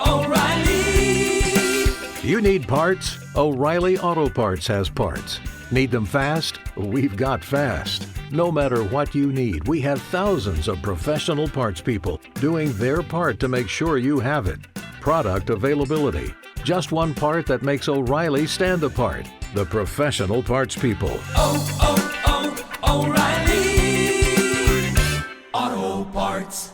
O'Reilly. You need parts? O'Reilly Auto Parts has parts. Need them fast? We've got fast. No matter what you need, we have thousands of professional parts people doing their part to make sure you have it. Product availability. Just one part that makes O'Reilly stand apart. The professional parts people. O'Reilly Auto Parts.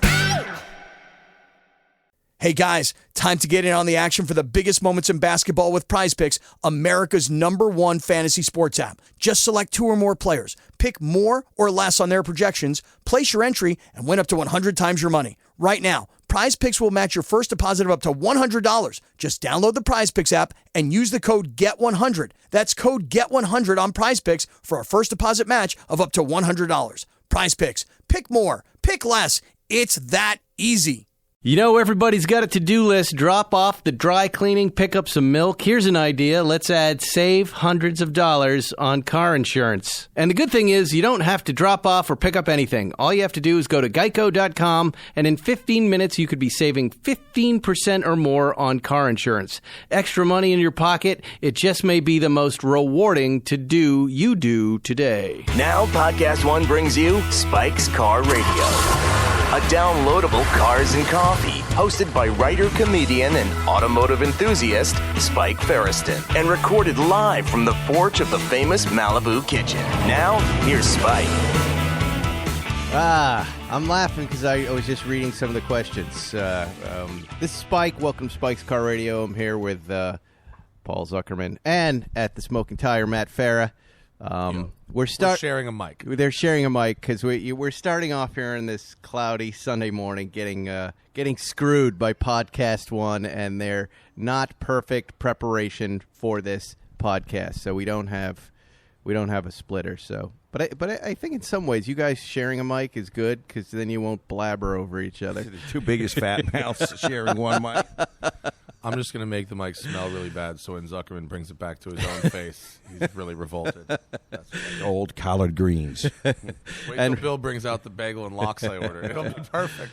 Hey guys, time to get in on the action for the biggest moments in basketball with Prize Picks, America's #1 fantasy sports app. Just select 2 or more players, pick more or less on their projections, place your entry, and win up to 100 times your money. Right now, Prize Picks will match your first deposit of up to $100. Just download the Prize Picks app and use the code GET100. That's code GET100 on Prize Picks for a first deposit match of up to $100. Prize Picks. Pick more. Pick less. It's that easy. You know, everybody's got a to-do list. Drop off the dry cleaning, pick up some milk. Here's an idea. Let's save hundreds of dollars on car insurance. And the good thing is you don't have to drop off or pick up anything. All you have to do is go to geico.com, and in 15 minutes you could be saving 15% or more on car insurance. Extra money in your pocket. It just may be the most rewarding to-do you do today. Now, Podcast One brings you Spike's Car Radio. A downloadable cars and coffee, hosted by writer, comedian, and automotive enthusiast Spike Ferriston, and recorded live from the porch of the famous Malibu kitchen. Now, here's Spike. I'm laughing because I was just reading some of the questions. This is Spike. Welcome to Spike's Car Radio. I'm here with Paul Zuckerman and at the Smoking Tire, Matt Farah. We're sharing a mic. They're sharing a mic because we're starting off here on this cloudy Sunday morning, getting screwed by Podcast One and their not perfect preparation for this podcast. So we don't have a splitter. So, but I think in some ways you guys sharing a mic is good because then you won't blabber over each other. The two biggest fat mouths sharing one mic. I'm just going to make the mic smell really bad so when Zuckerman brings it back to his own face, he's really revolted. That's Old collard greens. Wait till Bill brings out the bagel and lox I ordered. It'll be perfect.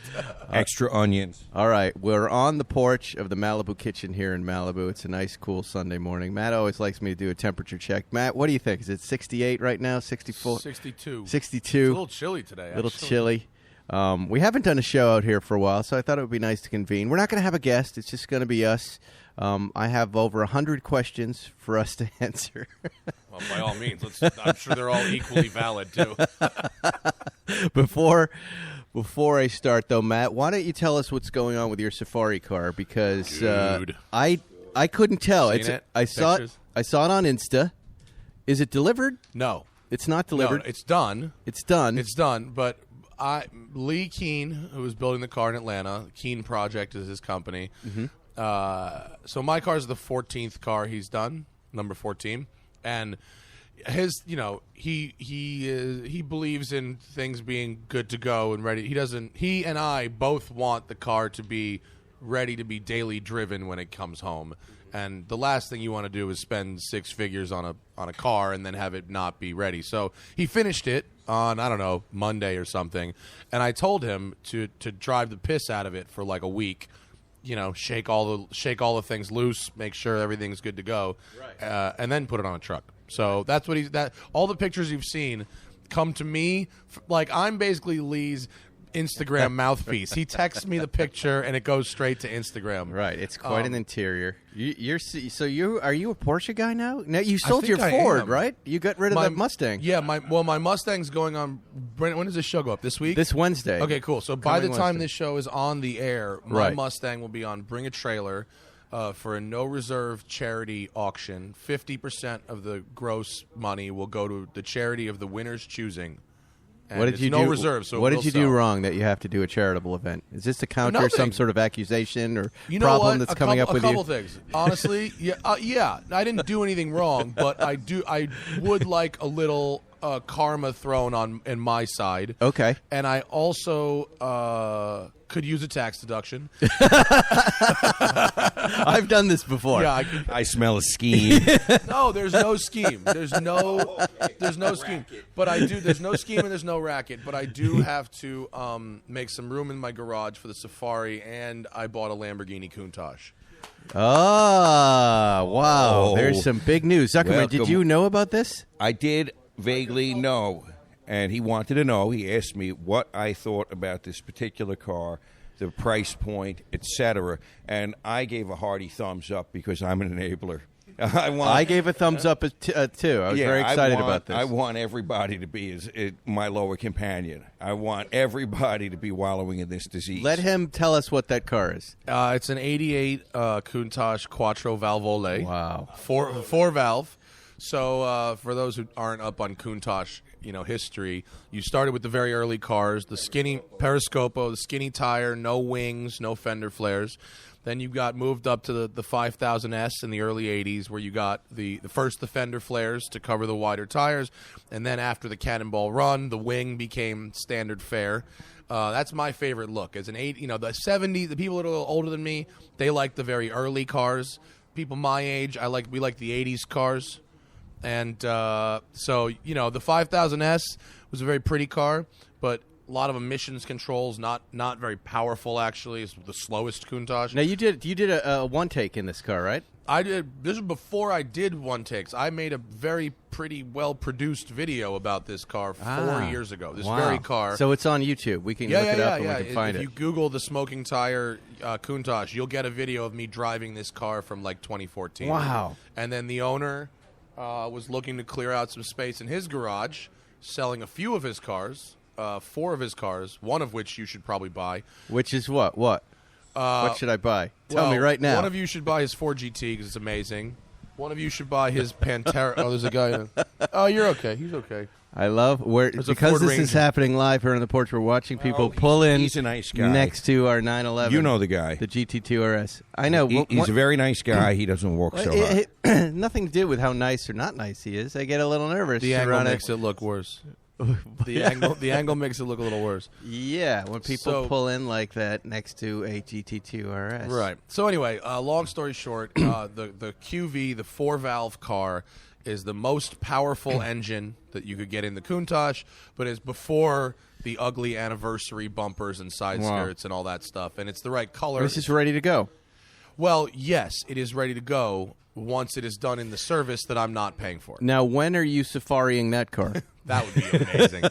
Extra onions. All right, we're on the porch of the Malibu kitchen here in Malibu. It's a nice, cool Sunday morning. Matt always likes me to do a temperature check. Matt, what do you think? Is it 68 right now, 64? 62. 62. It's a little chilly today, A little chilly. We haven't done a show out here for a while, so I thought it would be nice to convene. We're not going to have a guest. It's just going to be us. I have over 100 questions for us to answer. Well, by all means. I'm sure they're all equally valid, too. Before I start, though, Matt, why don't you tell us what's going on with your Safari car? Because I couldn't tell. I saw it on Insta. Is it delivered? No. It's not delivered? No, it's done. It's done? It's done, but Lee Keene, who was building the car in Atlanta, Keene Project is his company. Mm-hmm. So my car is the 14th car he's done, number 14, and his, he believes in things being good to go and ready. He and I both want the car to be ready to be daily driven when it comes home. And the last thing you want to do is spend 6 figures on a car and then have it not be ready. So he finished it on, I don't know, Monday or something. And I told him to drive the piss out of it for like a week. Shake all the things loose, make sure everything's good to go, right. And then put it on a truck. So that's what all the pictures you've seen come to me like I'm basically Lee's Instagram mouthpiece. He texts me the picture and it goes straight to Instagram. Right, it's quite an interior. Are you a Porsche guy now? No, you sold your Ford, right? You got rid of that Mustang. Yeah, my Mustang's going on. When does this show go up? This week? This Wednesday. Okay, cool. So by the time this show is on the air, my right. Mustang will be on Bring a Trailer for a no reserve charity auction. 50% of the gross money will go to the charity of the winner's choosing. And what did you do? No reserve. So what did you do wrong that you have to do a charitable event? Is this to counter some sort of accusation or problem that's coming up with you? A couple things. Honestly, yeah. I didn't do anything wrong, but I would like a little karma thrown on my side. Okay. And I also could use a tax deduction. I've done this before. Yeah, I smell a scheme. no, there's no scheme. There's no scheme. But I do. There's no scheme and there's no racket. But I do have to make some room in my garage for the Safari, and I bought a Lamborghini Countach. Oh, wow. Oh. There's some big news. Zuckerman, did Welcome. you know about this? I did vaguely know, and he wanted to know. He asked me what I thought about this particular car, the price point, etc. And I gave a hearty thumbs up because I'm an enabler. I gave a thumbs up too. I was very excited about this. I want everybody to be my lower companion. I want everybody to be wallowing in this disease. Let him tell us what that car is. It's an 88 Countach Quattro Valvole. Wow. Four valve. So for those who aren't up on Countach, history, you started with the very early cars, the skinny Periscopo, the skinny tire, no wings, no fender flares. Then you got moved up to the 5000S in the early 80s, where you got the fender flares to cover the wider tires. And then after the Cannonball Run, the wing became standard fare. That's my favorite look. As an the 70s, the people that are a little older than me, they like the very early cars. People my age, we like the 80s cars. And so, the 5000S was a very pretty car, but a lot of emissions controls, not very powerful, actually. It's the slowest Countach. Now, you did a one take in this car, right? I did. This was before I did one takes. I made a very pretty well-produced video about this car 4 years ago. This very car. So it's on YouTube. We can look it up and we can find if it. you Google the smoking tire Countach, you'll get a video of me driving this car from 2014. Wow. And then the owner was looking to clear out some space in his garage, selling a few of his cars. 4 of his cars, one of which you should probably buy. Which is what? What should I buy? Tell me right now. One of you should buy his Ford GT because it's amazing. One of you should buy his Pantera. Oh, there's a guy. Oh, you're okay. He's okay. I love because Ford this Ranger. is happening live here on the porch. We're watching people pull in. He's a nice guy. Next to our 911. You know the guy. The GT2 RS. I know. He's a very nice guy. He doesn't work so hard. Nothing to do with how nice or not nice he is. I get a little nervous. The angle around makes it look worse. The angle makes it look a little worse. Yeah, when people pull in like that next to a GT2 RS. Right. So anyway, long story short, the QV, the 4-valve car, is the most powerful engine that you could get in the Countach, but is before the ugly anniversary bumpers and side skirts and all that stuff. And it's the right color. This is ready to go. Well, yes, it is ready to go once it is done in the service that I'm not paying for. Now, when are you safaring that car? That would be amazing.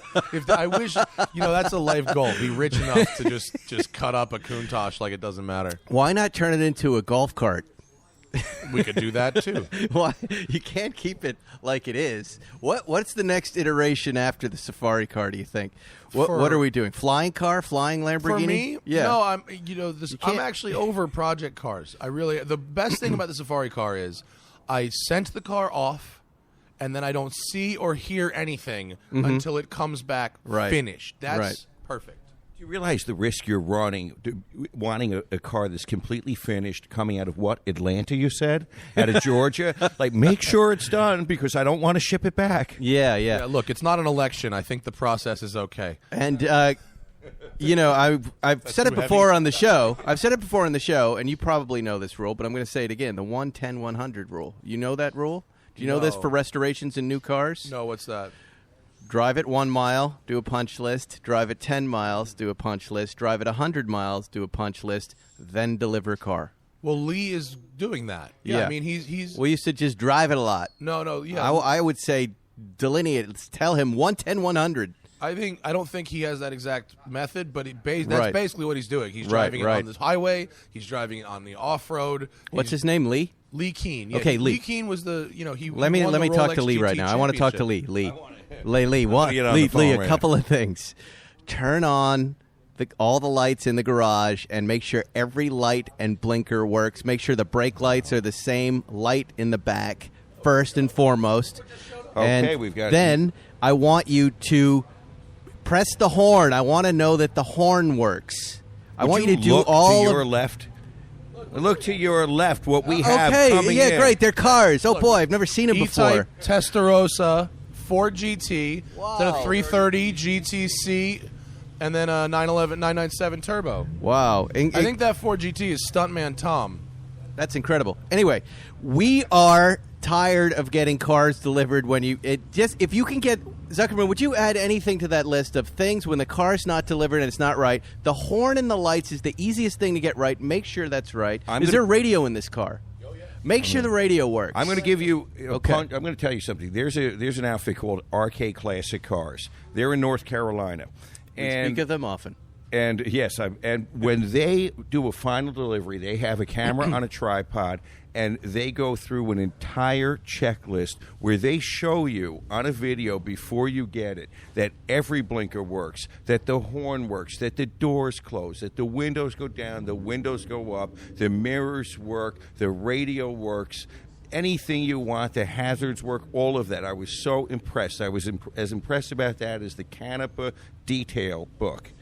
I wish, that's a life goal. Be rich enough to just cut up a Countach like it doesn't matter. Why not turn it into a golf cart? We could do that too. Why you can't keep it like it is? What's the next iteration after the Safari car? Do you think? What are we doing? Flying car? Flying Lamborghini? For me, yeah. No, I'm actually over project cars. The best thing about the Safari car is I sent the car off, and then I don't see or hear anything until it comes back finished. That's perfect. Do you realize the risk you're running, wanting a car that's completely finished, coming out of what, Atlanta, you said? Out of Georgia? Make sure it's done because I don't want to ship it back. Yeah. Look, it's not an election. I think the process is okay. And, I've said it before on the show. I've said it before on the show, and you probably know this rule, but I'm going to say it again. The 110-100 rule. You know that rule? Do you know this for restorations in new cars? No, what's that? Drive it 1 mile, do a punch list. Drive it 10 miles, do a punch list. Drive it 100 miles, do a punch list. Then deliver car. Well, Lee is doing that. Yeah. I mean, he's. We used to just drive it a lot. No, yeah. I would say delineate it. Tell him 110-100. I don't think he has that exact method, but that's basically what he's doing. He's driving it on this highway. He's driving it on the off-road. What's his name? Lee? Lee Keene. Yeah, Okay, Lee. Lee Keene was the, he Let me talk to Lee right now. I want to talk to Lee. Lee, a couple of things. Turn on all the lights in the garage and make sure every light and blinker works. Make sure the brake lights are the same light in the back, first and foremost. Okay, and we've got then I want you to press the horn. I want to know that the horn works. I want you to do look all to your left. Look to your left. What we have okay, coming yeah, in. great. They're cars. Oh boy, I've never seen them before. E-Type Testarossa Ford GT, then a 330 GTC, and then a 997 Turbo. Wow. I think that Ford GT is Stuntman Tom. That's incredible. Anyway, we are tired of getting cars delivered when if you can get Zuckerman, would you add anything to that list of things when the car's not delivered and it's not right? The horn and the lights is the easiest thing to get right. Make sure that's right. Is there radio in this car? Make sure the radio works. I'm going to give you. I'm going to tell you something. There's an outfit called RK Classic Cars. They're in North Carolina. We speak of them often. And yes, and when they do a final delivery, they have a camera on a tripod, and they go through an entire checklist where they show you on a video before you get it that every blinker works, that the horn works, that the doors close, that the windows go down, the windows go up, the mirrors work, the radio works. Anything you want, the hazards work, all of that. I was so impressed. I was as impressed about that as the Canepa detail book.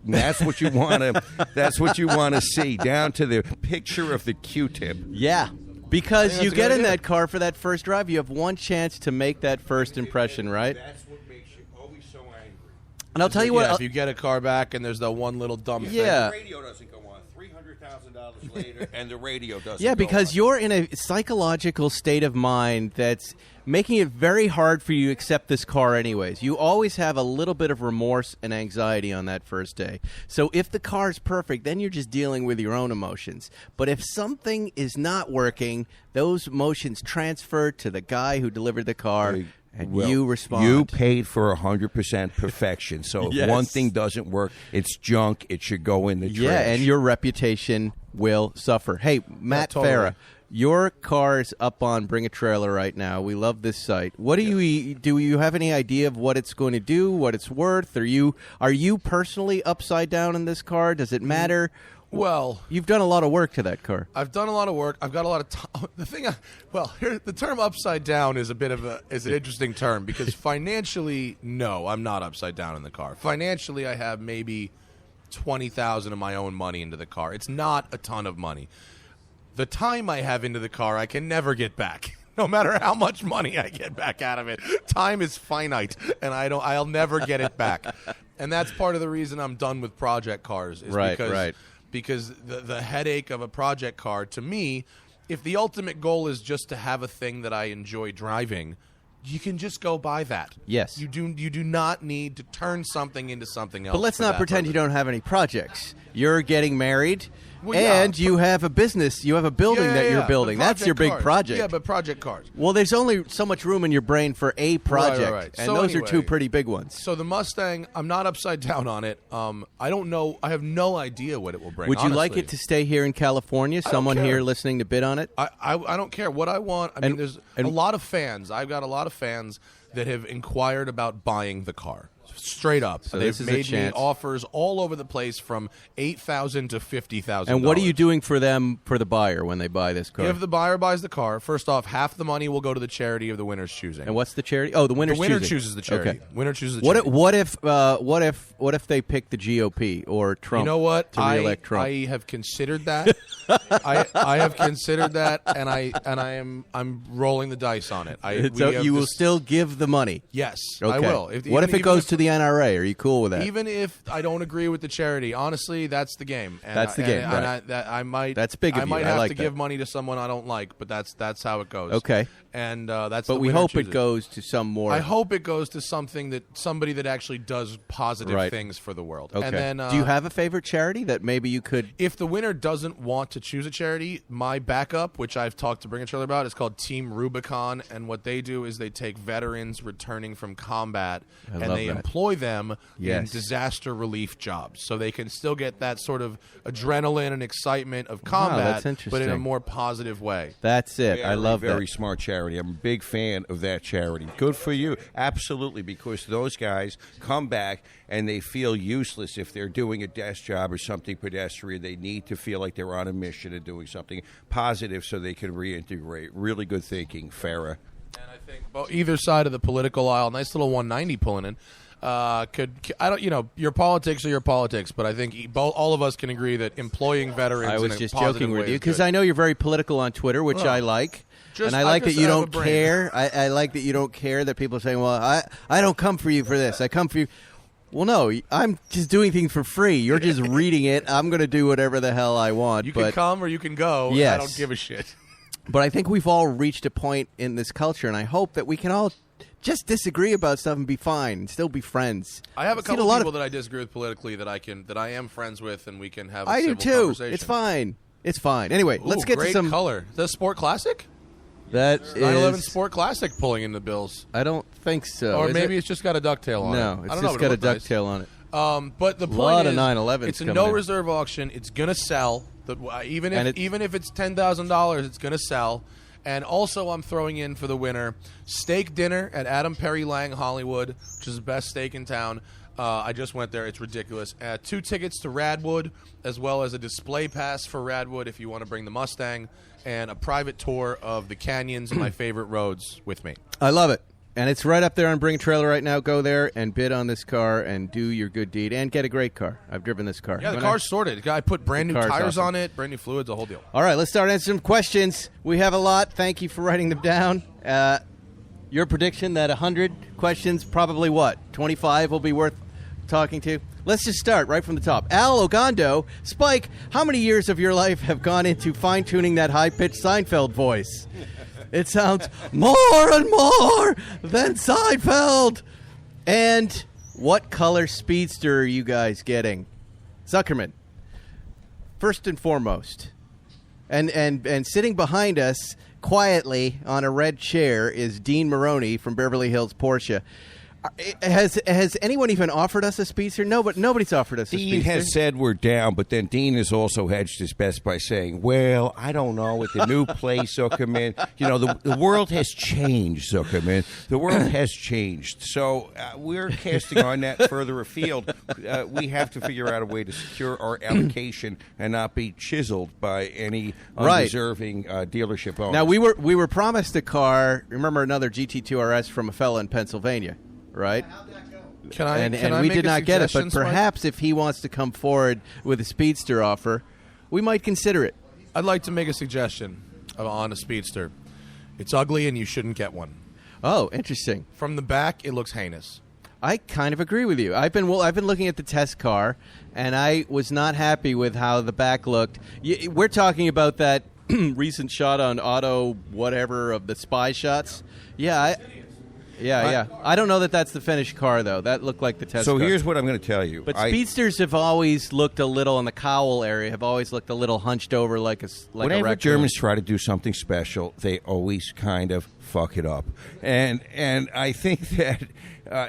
And that's what you want to. That's what you want to see, down to the picture of the Q-tip. Yeah, because you get in that car for that first drive, you have one chance to make that first impression, right? That's what makes you always so angry. And I'll tell you what. If you get a car back and there's that one little dumb thing. The radio doesn't go on $300,000 later, and the radio doesn't. Yeah, because go on. you're in a psychological state of mind that's making it very hard for you to accept this car anyways. You always have a little bit of remorse and anxiety on that first day. So if the car's perfect, then you're just dealing with your own emotions. But if something is not working, those emotions transfer to the guy who delivered the car, and you respond. You paid for 100% perfection. So if one thing doesn't work, it's junk. It should go in the trash. Yeah, and your reputation will suffer. Hey, Matt Farah. Your car is up on Bring a Trailer right now. We love this site. What do you have any idea of what it's going to do, what it's worth? Are you personally upside down in this car? Does it matter? Well, you've done a lot of work to that car. I've done a lot of work. I've got a lot of time. The term upside down is an interesting term because financially, no, I'm not upside down in the car. Financially, I have maybe $20,000 of my own money into the car. It's not a ton of money. The time I have into the car, I can never get back. No matter how much money I get back out of it, time is finite, and I'll never get it back. And that's part of the reason I'm done with project cars. Because the headache of a project car, to me, if the ultimate goal is just to have a thing that I enjoy driving, you can just go buy that. Yes. You do not need to turn something into something else. But let's not pretend you don't have any projects. You're getting married. Well, and you have a business. You have a building that you're building. That's your big project. Yeah, but project cars. Well, there's only so much room in your brain for a project. Right. And those are two pretty big ones. So the Mustang, I'm not upside down on it. I don't know. I have no idea what it will bring. Would you like it to stay here in California? Someone here listening to bid on it? I don't care. What I want, I mean, there's a lot of fans. I've got a lot of fans that have inquired about buying the car. Straight up. So they've made me offers all over the place from $8,000 to $50,000. And what are you doing for them, for the buyer, when they buy this car? If the buyer buys the car, first off, half the money will go to the charity of the winner's choosing. And what's the charity? Oh, the winner's choosing. The winner chooses the charity. Okay. Winner chooses the charity. What if they pick the GOP or Trump? You know what? To reelect Trump? I have considered that. I have considered that, and I'm rolling the dice on it. So you will still give the money? Yes, okay. I will. What if it goes to the NRA? Are you cool with that? Even if I don't agree with the charity, honestly, that's the game. And that's the game. I might. That's big of I might you. have like to that. give money to someone I don't like, but that's how it goes. Okay. And that's. But the we winner hope chooses. it goes to some more. I hope it goes to somebody that actually does positive things for the world. Okay. And then, do you have a favorite charity that maybe you could? If the winner doesn't want to choose a charity, my backup, which I've talked to Bring a Trailer about, is called Team Rubicon, and what they do is they take veterans returning from combat and they employ them in disaster relief jobs, so they can still get that sort of adrenaline and excitement of combat, but in a more positive way. That's it. I love that. Very smart charity. I'm a big fan of that charity. Good for you. Absolutely, because those guys come back and they feel useless if they're doing a desk job or something pedestrian. They need to feel like they're on a mission and doing something positive so they can reintegrate. Really good thinking, Farah. And I think either side of the political aisle, nice little 190 pulling in. your politics are your politics, but I think all of us can agree that employing veterans. I was just joking with you because I know you're very political on Twitter, which I like. And I like that you don't care. I like that you don't care that people are saying, well, I don't come for you for this. I come for you. Well, no, I'm just doing things for free. You're just reading it. I'm going to do whatever the hell I want. You can come or you can go. Yes. I don't give a shit. But I think we've all reached a point in this culture, and I hope that we can all just disagree about stuff and be fine and still be friends. I have a couple of people that I disagree with politically that I am friends with, and we can have a civil conversation. It's fine. It's fine. Anyway, let's get to some color. Is that Sport Classic? That 911 Sport Classic pulling in the bills. I don't think so. Or maybe it's just got a ducktail on it. No, it's just got a ducktail on it. But the point lot is, of 911s it's a coming no in. reserve auction. It's gonna sell. Even if it's $10,000, it's gonna sell. And also, I'm throwing in for the winner steak dinner at Adam Perry Lang Hollywood, which is the best steak in town. I just went there. It's ridiculous. 2 tickets to Radwood, as well as a display pass for Radwood if you want to bring the Mustang, and a private tour of the canyons and my favorite roads with me. I love it. And it's right up there on Bring a Trailer right now. Go there and bid on this car and do your good deed and get a great car. I've driven this car. Yeah, the car's sorted. I put brand new tires on it, brand new fluids, the whole deal. All right, let's start answering some questions. We have a lot. Thank you for writing them down. Your prediction that 100 questions, probably what? 25 will be worth talking to? Let's just start right from the top. Al Ogondo, Spike, how many years of your life have gone into fine-tuning that high-pitched Seinfeld voice? It sounds more and more than Seinfeld. And what color Speedster are you guys getting? Zuckerman, first and foremost. And sitting behind us quietly on a red chair is Dean Maroney from Beverly Hills Porsche. Has anyone even offered us a Speedster? No, but nobody's offered us a Speedster. Dean has said we're down, but then Dean has also hedged his bets by saying, well, I don't know, with the new place, Zuckerman, the world has changed, Zuckerman. The world has changed. So we're casting our net further afield. We have to figure out a way to secure our allocation and not be chiseled by any undeserving dealership owners. Now, we were promised a car, remember another GT2 RS from a fella in Pennsylvania. Right? And we did not get it, but perhaps if he wants to come forward with a Speedster offer, we might consider it. I'd like to make a suggestion on a Speedster. It's ugly and you shouldn't get one. Oh, interesting. From the back, it looks heinous. I kind of agree with you. I've been looking at the test car, and I was not happy with how the back looked. We're talking about that recent shot on Auto whatever of the spy shots. Yeah, I don't know that that's the finished car, though. That looked like the test car. So here's what I'm going to tell you. But Speedsters have always looked a little, in the cowl area, have always looked a little hunched over like a Whenever Germans try to do something special, they always kind of fuck it up. And I think that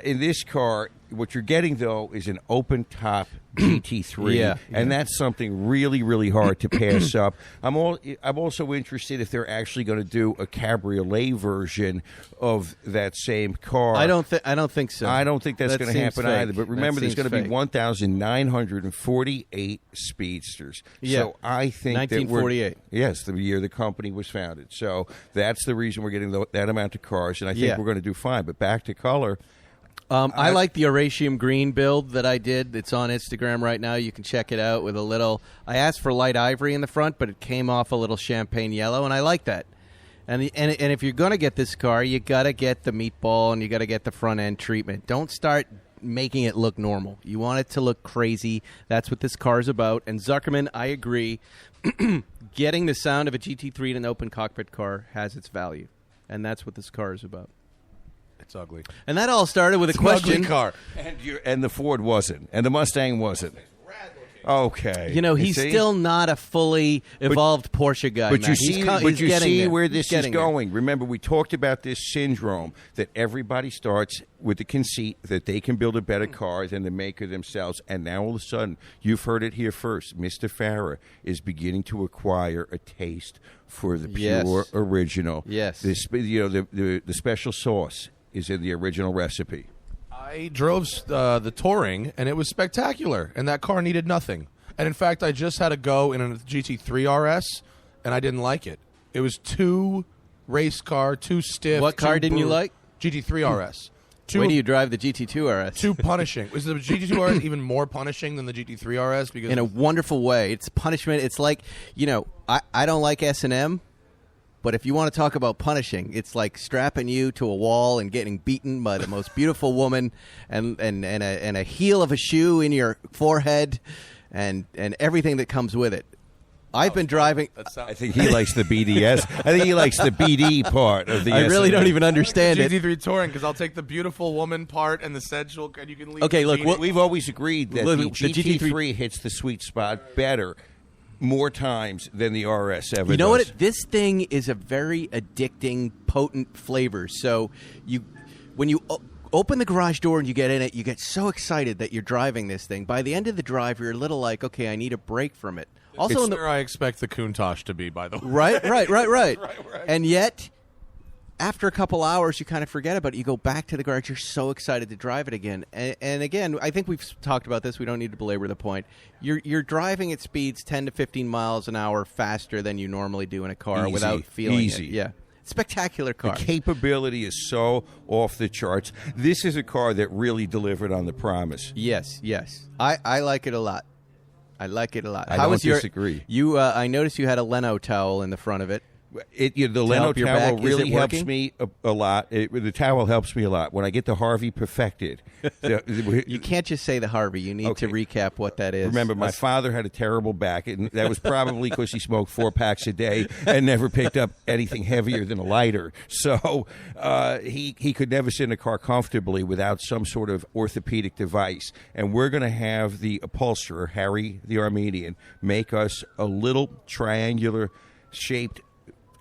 in this car, what you're getting, though, is an open-top GT3, and that's something really, really hard to pass up. I'm also interested if they're actually going to do a cabriolet version of that same car. I don't think so. I don't think that's going to happen either. But remember, there's going to be 1,948 Speedsters. Yeah. So I think 1948. Yes, the year the company was founded. So that's the reason we're getting that amount of cars, and I think we're going to do fine. But back to color. I like the Oratium Green build that I did. It's on Instagram right now. You can check it out with a little... I asked for light ivory in the front, but it came off a little champagne yellow, and I like that. And if you're going to get this car, you got to get the meatball and you got to get the front-end treatment. Don't start making it look normal. You want it to look crazy. That's what this car is about. And Zuckerman, I agree. Getting the sound of a GT3 in an open cockpit car has its value. And that's what this car is about. It's ugly. And that all started with a question. Ugly car. And the Ford wasn't. And the Mustang wasn't. Okay. He's still not a fully evolved Porsche guy. But Matt. you see where this is going. Remember, we talked about this syndrome that everybody starts with the conceit that they can build a better car than the maker themselves. And now all of a sudden, you've heard it here first. Mr. Farah is beginning to acquire a taste for the pure original. Yes. The special sauce is in the original recipe. I drove the Touring, and it was spectacular, and that car needed nothing. And in fact, I just had a go in a GT3 RS, and I didn't like it. It was too race car, too stiff. What car didn't you like? GT3 RS. Where do you drive the GT2 RS? Too punishing. Is the GT2 RS even more punishing than the GT3 RS? Because in a wonderful way. It's punishment. It's like, I don't like S&M, but if you want to talk about punishing, it's like strapping you to a wall and getting beaten by the most beautiful woman and a heel of a shoe in your forehead and everything that comes with it. I've been driving. I think he likes the BDS. I think he likes the BD part of the. I really don't even understand it. GT3 Touring, because I'll take the beautiful woman part and the sensual, and you can leave. Okay, look, we've always agreed that the GT3 hits the sweet spot better, more times than the RS ever. You know does. what? This thing is a very addicting, potent flavor. So when you open the garage door and you get in it, you get so excited that you're driving this thing. By the end of the drive, you're a little like, okay, I need a break from it. Also, it's where I expect the Countach to be, by the way. Right. And yet, after a couple hours, you kind of forget about it. You go back to the garage. You're so excited to drive it again. And again, I think we've talked about this. We don't need to belabor the point. You're driving at speeds 10 to 15 miles an hour faster than you normally do in a car without feeling it. Yeah. Spectacular car. The capability is so off the charts. This is a car that really delivered on the promise. Yes. I like it a lot. I don't disagree. I noticed you had a Leno towel in the front of it. The Leno towel really helps me a lot. The towel helps me a lot. When I get the Harvey perfected. You can't just say the Harvey. You need to recap what that is. Remember, my father had a terrible back, and that was probably because he smoked 4 packs a day and never picked up anything heavier than a lighter. So he could never sit in a car comfortably without some sort of orthopedic device. And we're going to have the upholsterer, Harry the Armenian, make us a little triangular-shaped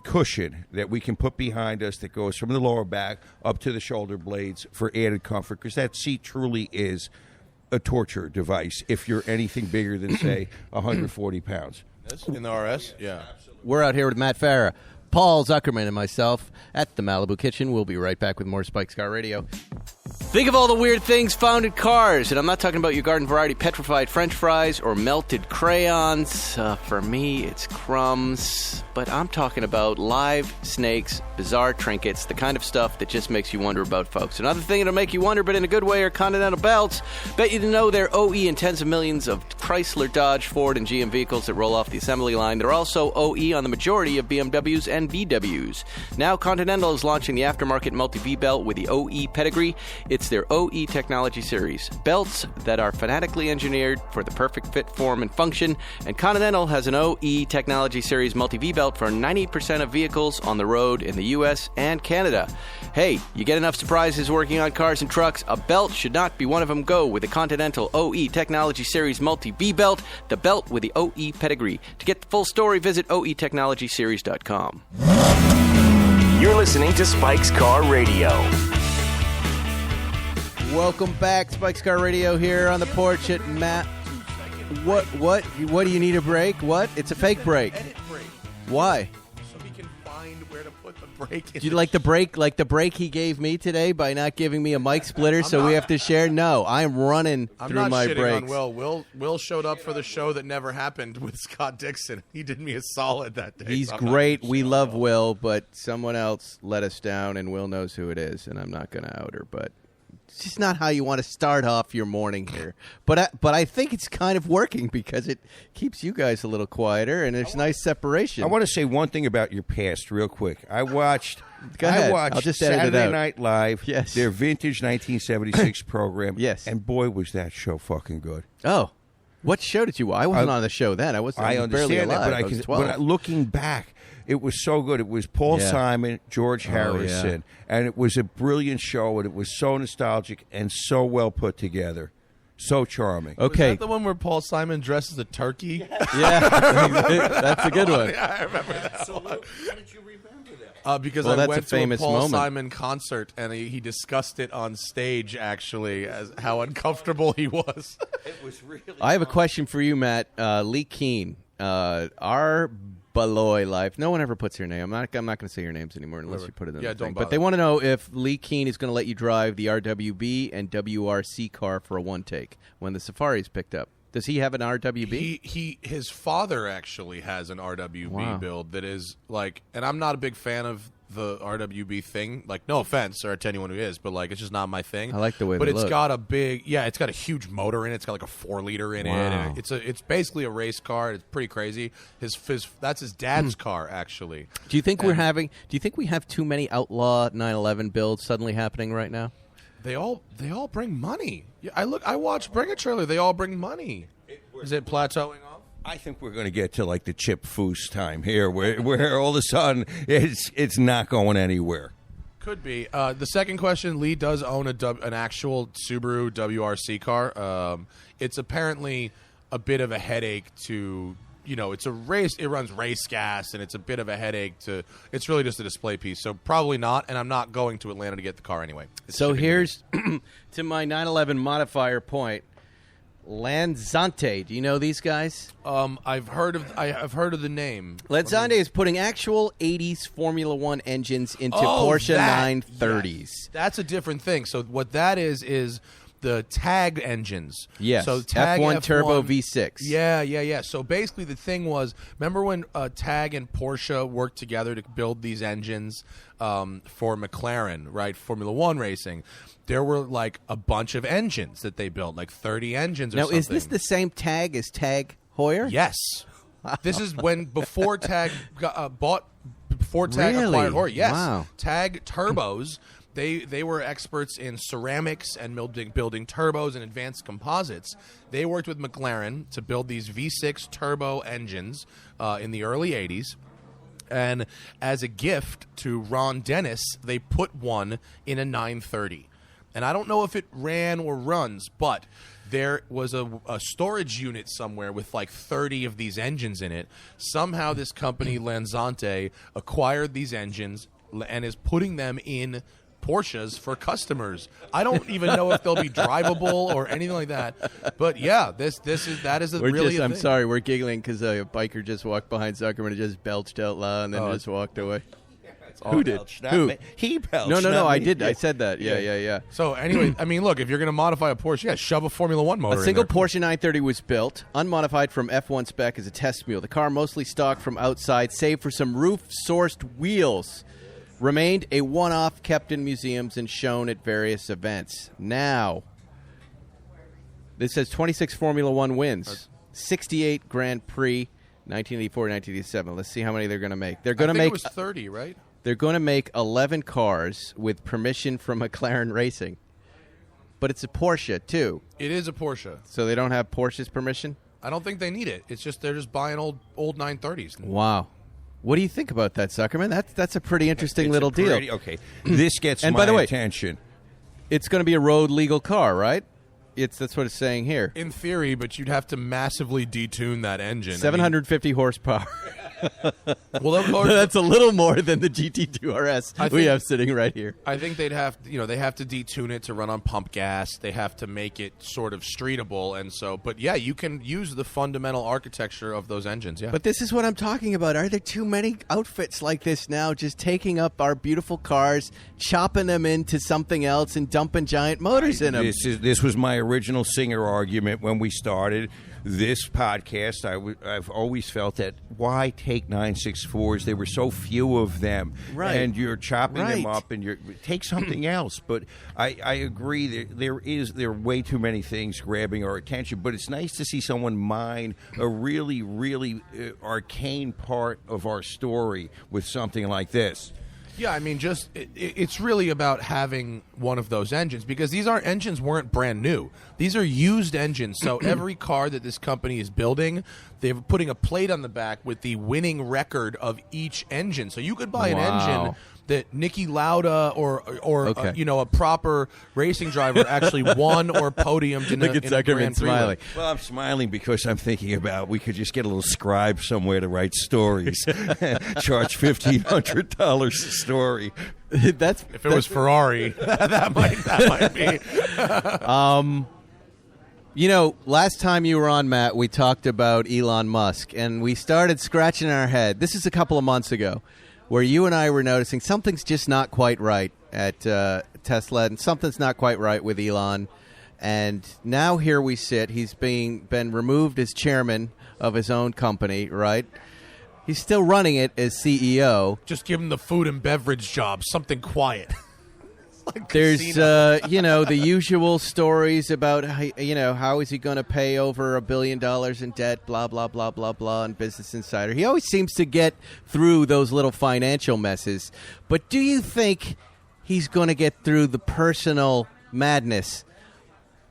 cushion that we can put behind us that goes from the lower back up to the shoulder blades for added comfort, because that seat truly is a torture device if you're anything bigger than, say, 140 pounds. In the RS? Yeah. We're out here with Matt Farah, Paul Zuckerman, and myself at the Malibu Kitchen. We'll be right back with more Spike's Car Radio. Think of all the weird things found in cars, and I'm not talking about your garden variety petrified French fries or melted crayons. For me, it's crumbs. But I'm talking about live snakes, bizarre trinkets, the kind of stuff that just makes you wonder about folks. Another thing that'll make you wonder, but in a good way, are Continental belts. Bet you didn't know they're OE in tens of millions of Chrysler, Dodge, Ford, and GM vehicles that roll off the assembly line. They're also OE on the majority of BMWs and VWs. Now Continental is launching the aftermarket multi-V belt with the OE pedigree. It's their OE Technology Series. Belts that are fanatically engineered for the perfect fit, form, and function. And Continental has an OE Technology Series multi-V belt for 90% of vehicles on the road in the U.S. and Canada. Hey, you get enough surprises working on cars and trucks. A belt should not be one of them. Go with the Continental OE Technology Series multi-V belt, the belt with the OE pedigree. To get the full story, visit oetechnologyseries.com. You're listening to Spike's Car Radio. Welcome back, Spike's Car Radio here on the porch at Matt. What do you need a break? What? It's a fake break. Edit break. Why? So we can find where to put the break. Do you like the break he gave me today by not giving me a mic splitter we have to share? No, I'm running through my breaks. On Will showed up for the show that never happened with Scott Dixon. He did me a solid that day. He's great. We love Will, but someone else let us down, and Will knows who it is, and I'm not going to out her, but it's just not how you want to start off your morning here. But I think it's kind of working because it keeps you guys a little quieter, and there's nice separation. I want to say one thing about your past real quick. I watched I'll just edit Saturday it out. Night Live, their vintage 1976 program. Yes. And boy, was that show fucking good. Oh. What show did you watch? I wasn't on the show then. I was barely alive. That, I was 12. but looking back, it was so good. It was Paul Simon, George Harrison, and it was a brilliant show, and it was so nostalgic and so well put together. So charming. Okay. Was that the one where Paul Simon dressed as a turkey? Yeah, that's a good one. Yeah, I remember that one. How did you remember that? Because I went to a Paul moment. Simon concert, and he discussed it on stage, actually, as how uncomfortable he was. It was really I have a question for you, Matt. Lee Keene, our Beloy Life. No one ever puts your name. I'm not going to say your names anymore unless you put it in the thing. But they want to know if Lee Keene is going to let you drive the RWB and WRC car for a one-take when the Safari's picked up. Does he have an RWB? His father actually has an RWB build that is like, and I'm not a big fan of the RWB thing. Like, no offense to anyone who is, but like, it's just not my thing. I like the way but they it's look. got a big, it's got a huge motor in it. It's got like a 4-liter in it. And it's basically a race car. It's pretty crazy. That's his dad's car actually. Do you think Do you think we have too many outlaw 911 builds suddenly happening right now? They all bring money. Yeah, I watch Bring a Trailer. They all bring money. Is it plateauing off? I think we're going to get to like the Chip Foose time here, where all of a sudden it's not going anywhere. Could be. The second question: Lee does own an actual Subaru WRC car. It's apparently a bit of a headache to. It's a race. It runs race gas, and it's a bit of a headache to. It's really just a display piece, so probably not. And I'm not going to Atlanta to get the car anyway. So here's to my 911 modifier point. Lanzante. Do you know these guys? I've heard of the name. Lanzante is putting actual 80s Formula One engines into Porsche 930s. Yes. That's a different thing. So what that is the TAG engines. Yes. So TAG F1 Turbo V6. Yeah. So basically the thing was, remember when TAG and Porsche worked together to build these engines for McLaren, right? Formula One racing. There were like a bunch of engines that they built, like 30 engines or something. Now, is this the same TAG as TAG Heuer? Yes. This is before TAG acquired Heuer. Yes. Wow. TAG turbos. They were experts in ceramics and building turbos and advanced composites. They worked with McLaren to build these V6 turbo engines in the early 80s. And as a gift to Ron Dennis, they put one in a 930. And I don't know if it ran or runs, but there was a storage unit somewhere with like 30 of these engines in it. Somehow this company, Lanzante, acquired these engines and is putting them in Porsches for customers. I don't even know if they'll be drivable or anything like that. But yeah, that is really a thing. I'm sorry, we're giggling because a biker just walked behind Zuckerman and just belched out loud and then just walked away. Who did? Who? He belched. No, I did. I said that. Yeah. So anyway, I mean, look, if you're going to modify a Porsche, shove a Formula One motor in A single there. Porsche 930 was built, unmodified from F1 spec as a test mule. The car mostly stock from outside, save for some roof-sourced wheels. Remained a one-off, kept in museums and shown at various events. Now, this says 26 Formula One wins, 68 Grand Prix, 1984, 1987. Let's see how many they're going to make. They're going to make. It was 30, right? They're going to make 11 cars with permission from McLaren Racing. But it's a Porsche, too. It is a Porsche. So they don't have Porsche's permission? I don't think they need it. It's just they're just buying old 930s. Wow. What do you think about that, Zuckerman? That's a pretty interesting little deal. Okay, this gets and my by the way, attention. It's going to be a road legal car, right? That's what it's saying here. In theory, but you'd have to massively detune that engine. 750 horsepower. Well, that's a little more than the GT2 RS we have sitting right here. I think they have to detune it to run on pump gas. They have to make it sort of streetable, and so. But yeah, you can use the fundamental architecture of those engines. Yeah. But this is what I'm talking about. Are there too many outfits like this now? Just taking up our beautiful cars, chopping them into something else, and dumping giant motors in them. This was my original Singer argument when we started this podcast. I've always felt that why take 964s? There were so few of them, right? And you're chopping them up, and take something else. But I agree there are way too many things grabbing our attention. But it's nice to see someone mine a really, really arcane part of our story with something like this. Yeah, I mean, it's really about having one of those engines because these engines weren't brand new. These are used engines. So every car that this company is building, they're putting a plate on the back with the winning record of each engine. So you could buy an engine that Niki Lauda or a proper racing driver actually won or podiumed in a Grand Prix. Smiling. Well, I'm smiling because I'm thinking about we could just get a little scribe somewhere to write stories. Charge $1,500 a story. If it was Ferrari, that might be. Last time you were on, Matt, we talked about Elon Musk, and we started scratching our head. This is a couple of months ago, where you and I were noticing something's just not quite right at Tesla, and something's not quite right with Elon. And now here we sit. He's been removed as chairman of his own company, right? He's still running it as CEO. Just give him the food and beverage job, something quiet. Like there's, the usual stories about, how is he going to pay over $1 billion in debt, blah, blah, blah, blah, blah, and Business Insider. He always seems to get through those little financial messes. But do you think he's going to get through the personal madness,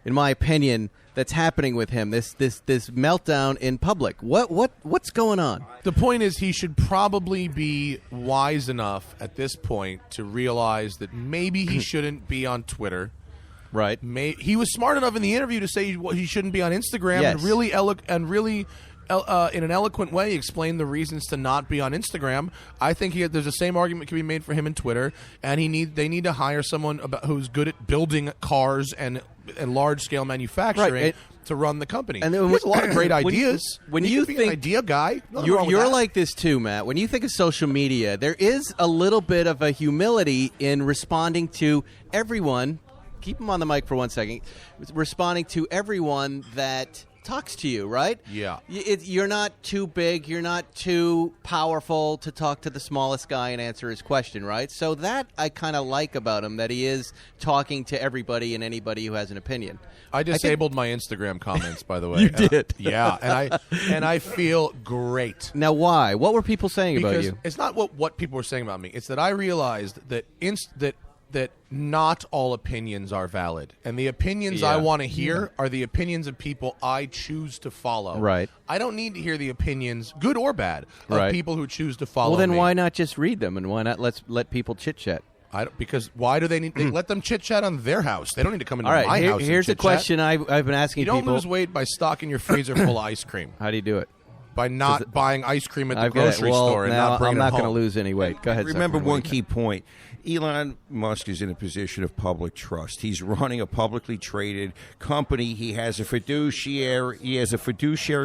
in my opinion, that's happening with him, this meltdown in public? What's going on? The point is he should probably be wise enough at this point to realize that maybe he shouldn't be on Twitter. Right. He was smart enough in the interview to say he shouldn't be on Instagram, yes. and really in an eloquent way explain the reasons to not be on Instagram. I think there's the same argument can be made for him in Twitter, and they need to hire someone who's good at building cars and large-scale manufacturing to run the company. And he has a lot of great ideas. When you think an idea guy, you're like this too, Matt. When you think of social media, there is a little bit of a humility in responding to everyone. Keep him on the mic for 1 second. Responding to everyone that talks to you, right? Yeah. You're not too big. You're not too powerful to talk to the smallest guy and answer his question, right? So that I kind of like about him, that he is talking to everybody and anybody who has an opinion. I disabled my Instagram comments, by the way. You did? Yeah, and I feel great. Now, why? What were people saying about you? It's not what people were saying about me. It's that I realized that that not all opinions are valid. And the opinions I want to hear are the opinions of people I choose to follow. Right. I don't need to hear the opinions, good or bad, of people who choose to follow me. Well, then me. why not just read them, and why not let people chit-chat? Because why do they need to let them chit-chat on their house? They don't need to come into my house and here's a question I've been asking people. You don't lose weight by stocking your freezer full of ice cream. How do you do it? By not buying ice cream at the grocery store and not bringing it home. I'm not going to lose any weight. Go ahead. Remember one key point. Elon Musk is in a position of public trust. He's running a publicly traded company. He has a fiduciary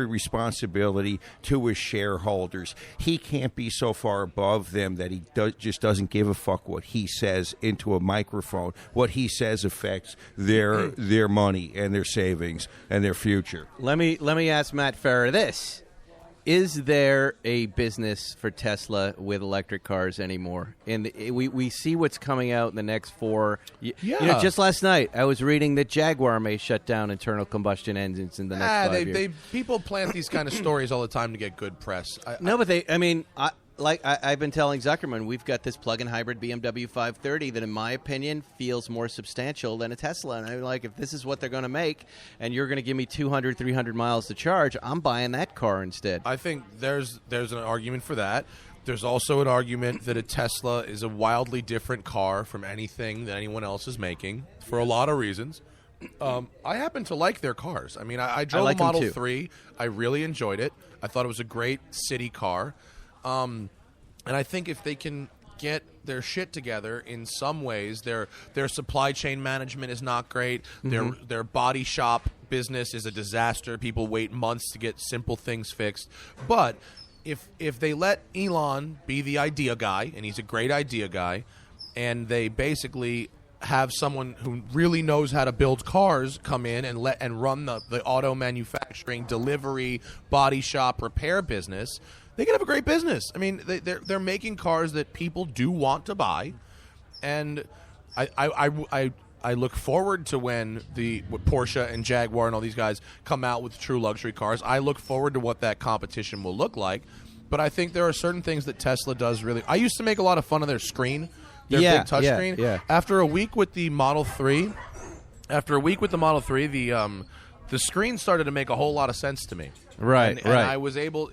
responsibility to his shareholders. He can't be so far above them that he just doesn't give a fuck what he says into a microphone. What he says affects their money and their savings and their future. Let me ask Matt Farah this. Is there a business for Tesla with electric cars anymore? And we see what's coming out in the next 4 years. Yeah. Just last night, I was reading that Jaguar may shut down internal combustion engines in the next 5 years. People plant these kind of stories all the time to get good press. I've been telling Zuckerman, we've got this plug-in hybrid BMW 530 that, in my opinion, feels more substantial than a Tesla. And I'm like, if this is what they're going to make, and you're going to give me 200, 300 miles to charge, I'm buying that car instead. I think there's an argument for that. There's also an argument that a Tesla is a wildly different car from anything that anyone else is making for a lot of reasons. I happen to like their cars. I mean, I drove a Model 3. I really enjoyed it. I thought it was a great city car. And I think if they can get their shit together in some ways, their supply chain management is not great. Mm-hmm. Their body shop business is a disaster. People wait months to get simple things fixed. But if they let Elon be the idea guy, and he's a great idea guy, and they basically have someone who really knows how to build cars come in and run the auto manufacturing, delivery, body shop, repair business, they can have a great business. I mean, they're making cars that people do want to buy, and I look forward to when Porsche and Jaguar and all these guys come out with true luxury cars. I look forward to what that competition will look like, but I think there are certain things that Tesla does really. I used to make a lot of fun of their screen, their big touchscreen. Yeah. After a week with the Model 3, the screen started to make a whole lot of sense to me. Right, and I was able.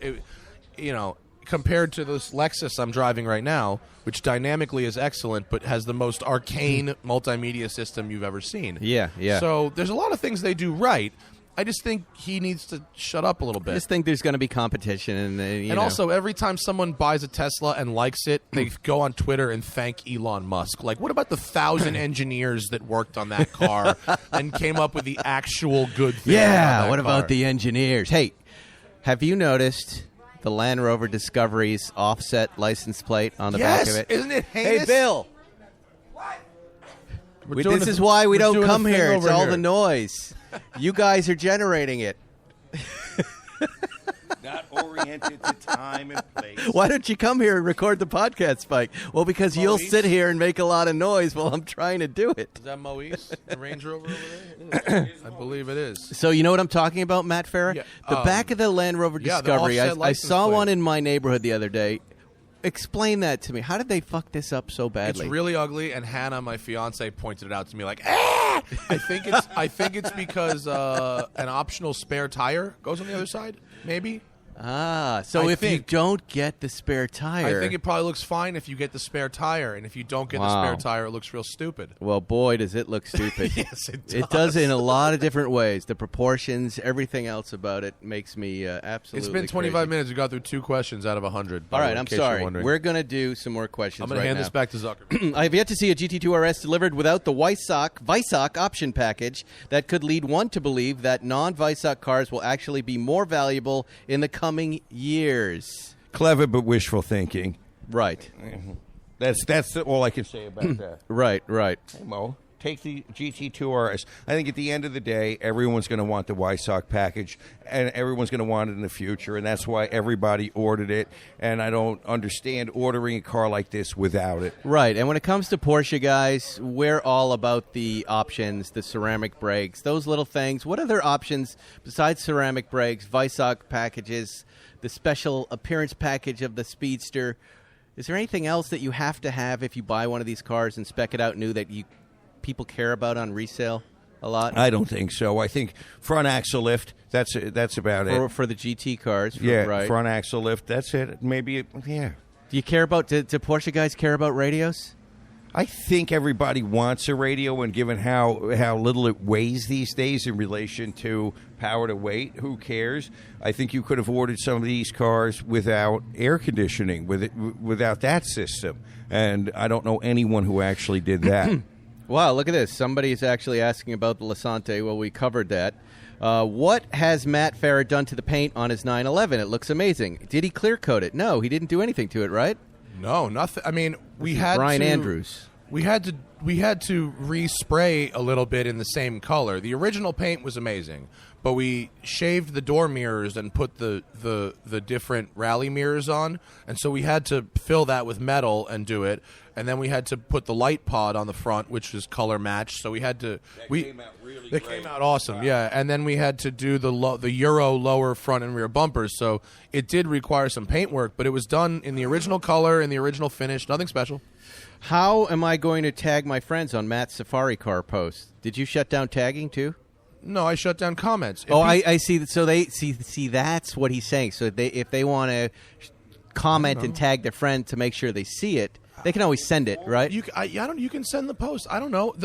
Compared to this Lexus I'm driving right now, which dynamically is excellent, but has the most arcane multimedia system you've ever seen. Yeah. So there's a lot of things they do right. I just think he needs to shut up a little bit. I just think there's going to be competition. And also, every time someone buys a Tesla and likes it, they go on Twitter and thank Elon Musk. Like, what about the 1,000 engineers that worked on that car and came up with the actual good thing? Yeah, what about the engineers? Hey, have you noticed the Land Rover Discovery's offset license plate on the back of it? Isn't it heinous? Hey, Bill. This is why we don't come here. It's all here. the noise. You guys are generating it. Not oriented to time and place. Why don't you come here and record the podcast, Spike? Well, because you'll Moise? sit here and make a lot of noise while I'm trying to do it. Is that Moise, the Range Rover over there? I believe it is. So you know what I'm talking about, Matt Farah? Yeah, The back of the Land Rover yeah, the Discovery. offset I license saw plate. one in my neighborhood the other day. Explain that to me. How did they fuck this up so badly? It's really ugly, and Hannah, my fiance, pointed it out to me like, ah! I think it's because an optional spare tire goes on the other side, maybe. So if you don't get the spare tire... I think it probably looks fine if you get the spare tire, and if you don't get the spare tire, it looks real stupid. Well, boy, does it look stupid. Yes, it does. It does in a lot of different ways. The proportions, everything else about it makes me absolutely It's been 25 crazy. minutes. We got through 2 questions out of 100. All right, I'm sorry. Wondering. We're going to do some more questions I'm going to hand this back to Zuckerman. I have yet to see a GT2 RS delivered without the Weissach option package that could lead one to believe that non-Weissach cars will actually be more valuable in the coming years. Clever but wishful thinking. Right. That's all I can say about that. Right. Hey, Mo, take the GT2 RS. I think at the end of the day, everyone's going to want the Weissach package, and everyone's going to want it in the future, and that's why everybody ordered it, and I don't understand ordering a car like this without it. Right, and when it comes to Porsche, guys, we're all about the options, the ceramic brakes, those little things. What other options besides ceramic brakes, Weissach packages, the special appearance package of the Speedster? Is there anything else that you have to have if you buy one of these cars and spec it out new that people care about on resale a lot? I don't think so. I think front axle lift, that's about it. For the GT cars? Yeah, front axle lift, that's it. Maybe, yeah. Do you care about, do Porsche guys care about radios? I think everybody wants a radio, and given how little it weighs these days in relation to power to weight, who cares? I think you could have ordered some of these cars without air conditioning, without that system, and I don't know anyone who actually did that. Wow, look at this. Somebody is actually asking about the Lasante. Well, we covered that. What has Matt Farah done to the paint on his 911? It looks amazing. Did he clear coat it? No, he didn't do anything to it, right? No, nothing. I mean, we had Brian to, Andrews. We had to respray a little bit in the same color. The original paint was amazing, but we shaved the door mirrors and put the different rally mirrors on, and so we had to fill that with metal and do it. And then we had to put the light pod on the front, which was color matched. So we had to. That came out awesome, yeah. And then we had to do the Euro lower front and rear bumpers. So it did require some paint work, but it was done in the original color, in the original finish. Nothing special. How am I going to tag my friends on Matt's Safari car post? Did you shut down tagging too? No, I shut down comments. I see. So they see. That's what he's saying. So if they want to comment and tag their friend to make sure they see it, they can always send it, right? You can send the post. I don't know.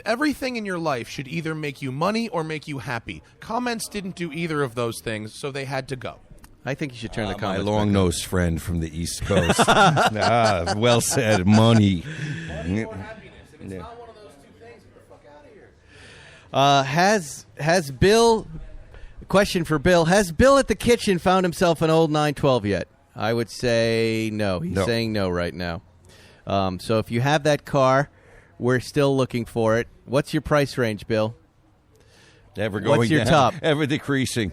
Everything in your life should either make you money or make you happy. Comments didn't do either of those things, so they had to go. I think you should turn the My comments. long-nosed friend from the East Coast. Well said. Money. Money or happiness. And it's not one of those two things. Get the fuck out of here. Has Bill? Question for Bill: has Bill at the kitchen found himself an old 912 yet? I would say no. He's saying no right now. So if you have that car, we're still looking for it. What's your price range, Bill? Ever going What's your down, top? ever decreasing.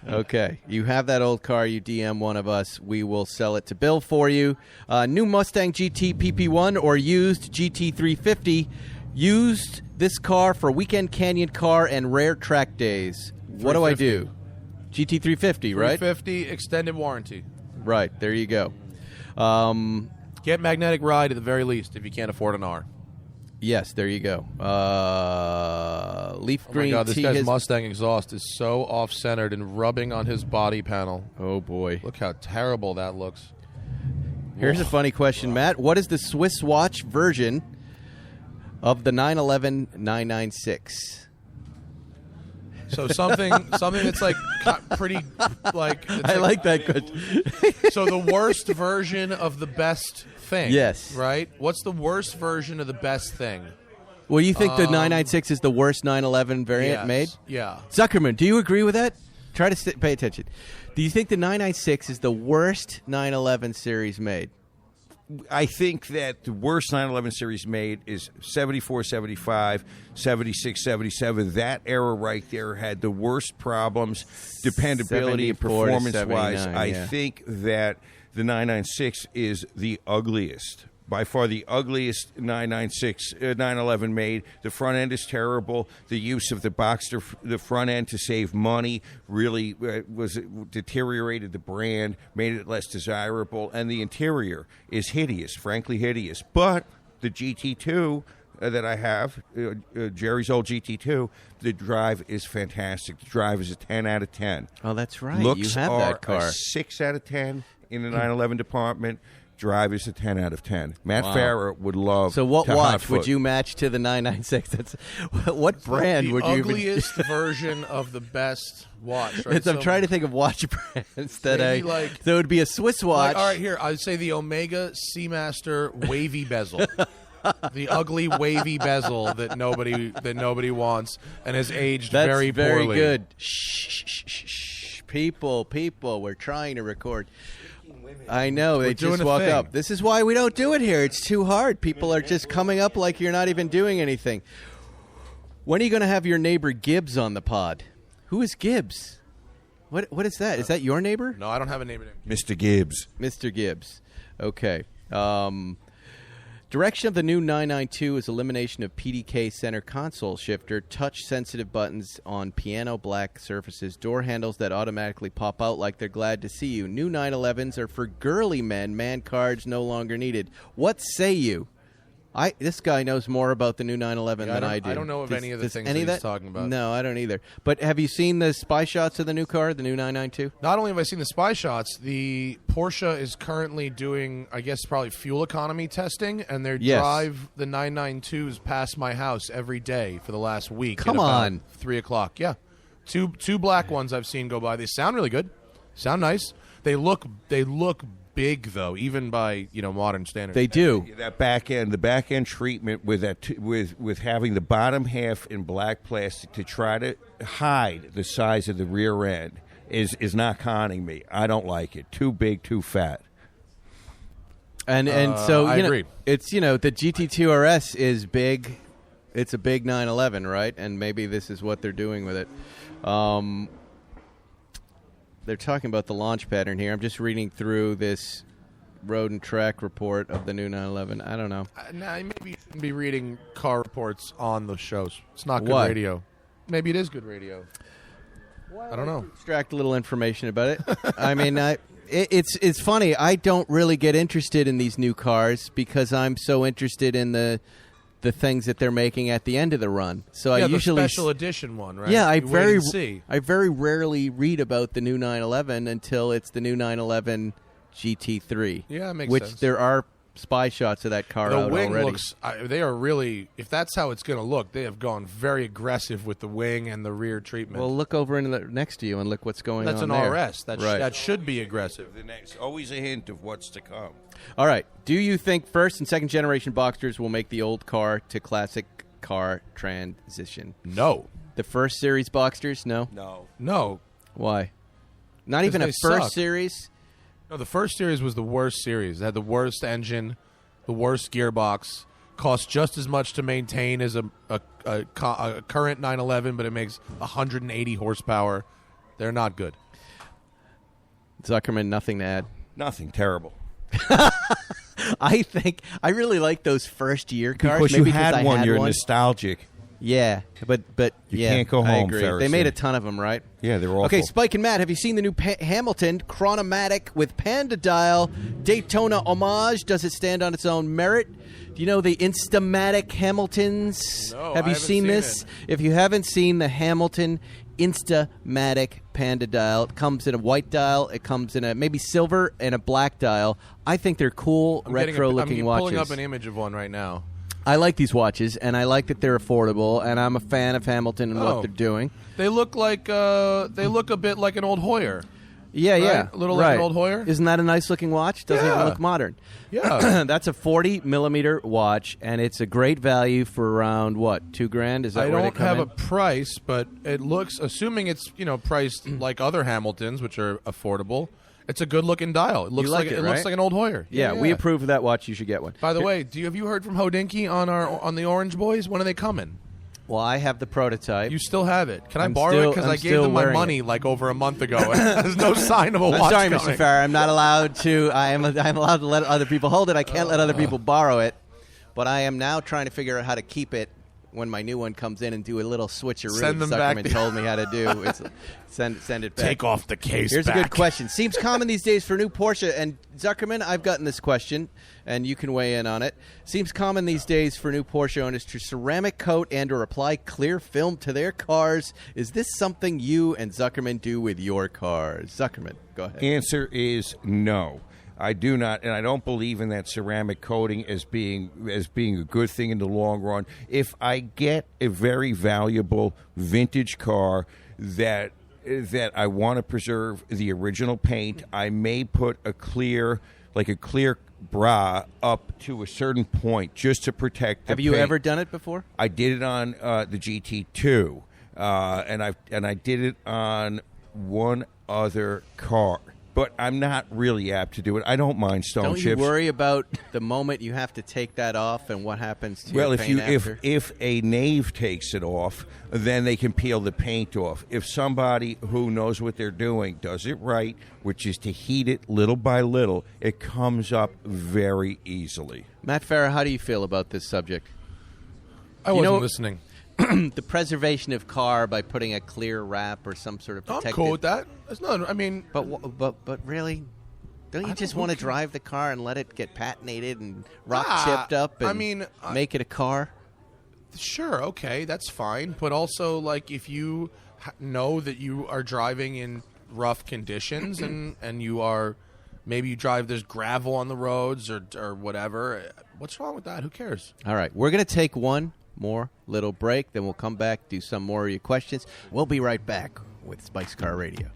Okay. You have that old car, you DM one of us. We will sell it to Bill for you. New Mustang GT PP1 or used GT350. Used this car for weekend canyon car and rare track days. What do I do? GT350, right? 350 extended warranty. Right. There you go. Get magnetic ride at the very least if you can't afford an R. Yes, there you go. Leaf green. Oh my God, this guy's Mustang exhaust is so off-centered and rubbing on his body panel. Oh, boy. Look how terrible that looks. Here's a funny question, Matt. What is the Swiss watch version of the 911 996? So something that's like pretty like. I like that question. So the worst version of the best thing. Yes. Right? What's the worst version of the best thing? Well, you think the 996 is the worst 911 variant made? Yeah. Zuckerman, do you agree with that? Try to pay attention. Do you think the 996 is the worst 911 series made? I think that the worst 911 series made is 74, 75, 76, 77. That era right there had the worst problems, dependability and 74 to performance-wise. 79, I yeah. think that the 996 is the ugliest. By far the ugliest 911 made. The front end is terrible. The use of the Boxster, the front end to save money, really deteriorated the brand, made it less desirable, and the interior is hideous, frankly hideous. But the GT2 that I have, Jerry's old GT2, the drive is fantastic. The drive is a 10 out of 10. Oh, that's right. Looks you have are that car. a 6 out of 10 in the 911 department. Drive is a 10 out of 10. Matt Farah would love. So what to watch hot would foot. you match to the 996? That's what brand would you? The ugliest version of the best watch. Right? I'm trying to think of watch brands that that would be a Swiss watch. Like, all right, here I'd say the Omega Seamaster wavy bezel. The ugly wavy bezel that nobody wants and has aged That's very poorly. Very good. Shh. People, we're trying to record. I know, they just walk up. This is why we don't do it here. It's too hard. People are just coming up like you're not even doing anything. When are you going to have your neighbor Gibbs on the pod? Who is Gibbs? What is that? Is that your neighbor? No, I don't have a neighbor named Mr. Gibbs. Mr. Gibbs. Okay. Direction of the new 992 is elimination of PDK center console shifter, touch-sensitive buttons on piano black surfaces, door handles that automatically pop out like they're glad to see you. New 911s are for girly men. Man cards no longer needed. What say you? This guy knows more about the new 911 than I do. I don't know of any of the things that he's talking about. No, I don't either. But have you seen the spy shots of the new car, the new 992? Not only have I seen the spy shots, the Porsche is currently doing, I guess, probably fuel economy testing, and they drive the 992s past my house every day for the last week. Come on. 3 o'clock. Yeah. Two black ones I've seen go by. They sound really good. Sound nice. They look big though, even by modern standards. They do. That the back end treatment with that with having the bottom half in black plastic to try to hide the size of the rear end is not conning me. I don't like it. Too big, too fat. And so I agree. It's the GT2 RS is big. It's a big 911, right? And maybe this is what they're doing with it. They're talking about the launch pattern here. I'm just reading through this road and track report of the new 911. I don't know. Maybe you shouldn't be reading car reports on the shows. It's not good What? radio. Maybe it is good radio. I don't know. Extract a little information about it. I mean, it's funny. I don't really get interested in these new cars because I'm so interested in the things that they're making at the end of the run. So I usually the special edition one, right? Yeah, I You wait and see. very rarely read about the new 911 until it's the new 911 GT3. Yeah, it makes which sense. there are spy shots of that car The out wing already. looks. They are really. If that's how it's going to look, they have gone very aggressive with the wing and the rear treatment. Well, look over next to you and look what's going that's on an there. RS. Right. That should be aggressive. The next, always a hint of what's to come. All right. Do you think first and second generation Boxsters will make the old car to classic car transition? No. The first series Boxsters? No. No. Why? Not even a they first suck. series? No, the first series was the worst series. It had the worst engine, the worst gearbox, cost just as much to maintain as a current 911, but it makes 180 horsepower. They're not good. Zuckerman, nothing to add. Nothing. Terrible. I really like those first year cars. Because maybe you had I one, had you're one. nostalgic. Yeah, but You yeah, can't go I home, agree. Farah They made said. a ton of them, right? Yeah, they're awful. Okay, Spike and Matt, have you seen the new Hamilton Chronomatic with Panda Dial Daytona homage? Does it stand on its own merit? Do you know the Instamatic Hamiltons? No, have I you haven't seen seen this? it. If you haven't seen the Hamilton Instamatic Panda Dial, it comes in a white dial, it comes in a maybe silver and a black dial. I think they're cool, retro-looking I'm watches. pulling up an image of one right now. I like these watches, and I like that they're affordable, and I'm a fan of Hamilton and what they're doing. They look like they look a bit like an old Hoyer. Yeah, yeah. A little like an old Hoyer? Isn't that a nice-looking watch? Doesn't even Yeah. look modern. Yeah. That's a 40-millimeter watch, and it's a great value for around, what, $2,000? Is that I where they don't come have in? a price, but it looks, assuming it's priced like other Hamiltons, which are affordable, It's a good-looking dial. It looks like it, looks right? like an old Hoyer. Yeah, we approve of that watch. You should get one. By the way, have you heard from Hodinkee on the Orange Boys? When are they coming? Well, I have the prototype. You still have it. Can I borrow it? Because I gave them my money like over a month ago. And there's no sign of a watch I'm sorry, coming. Mr. Farah. I'm not allowed to. I'm allowed to let other people hold it. I can't let other people borrow it. But I am now trying to figure out how to keep it when my new one comes in and do a little switcheroo. Send them back. Zuckerman told me how to do. It's, send it back. Take off the case. Here's back. a good question. Seems common these days for new Porsche. And Zuckerman, I've gotten this question, and you can weigh in on it. Seems common these days for new Porsche owners to ceramic coat and or apply clear film to their cars. Is this something you and Zuckerman do with your cars? Zuckerman, go ahead. Answer is no. I do not, and I don't believe in that ceramic coating as being a good thing in the long run. If I get a very valuable vintage car that I want to preserve the original paint, I may put a clear bra up to a certain point just to protect the Have you paint. ever done it before? I did it on the GT2, and I did it on one other car. But I'm not really apt to do it. I don't mind stone Don't chips. you worry about the moment you have to take that off and what happens to your paint after? if a knave takes it off, then they can peel the paint off. If somebody who knows what they're doing does it right, which is to heat it little by little, it comes up very easily. Matt Farah, how do you feel about this subject? I wasn't listening. The preservation of car by putting a clear wrap or some sort of protective. I'm cool with that. It's not. I mean, but really, don't you just want to drive the car and let it get patinated and rock chipped up? And make it a car. Sure, okay, that's fine. But also, like, if you know that you are driving in rough conditions and you are maybe you drive there's gravel on the roads or whatever, what's wrong with that? Who cares? All right, we're gonna take one more little break, then we'll come back, do some more of your questions. We'll be right back with Spike's Car Radio.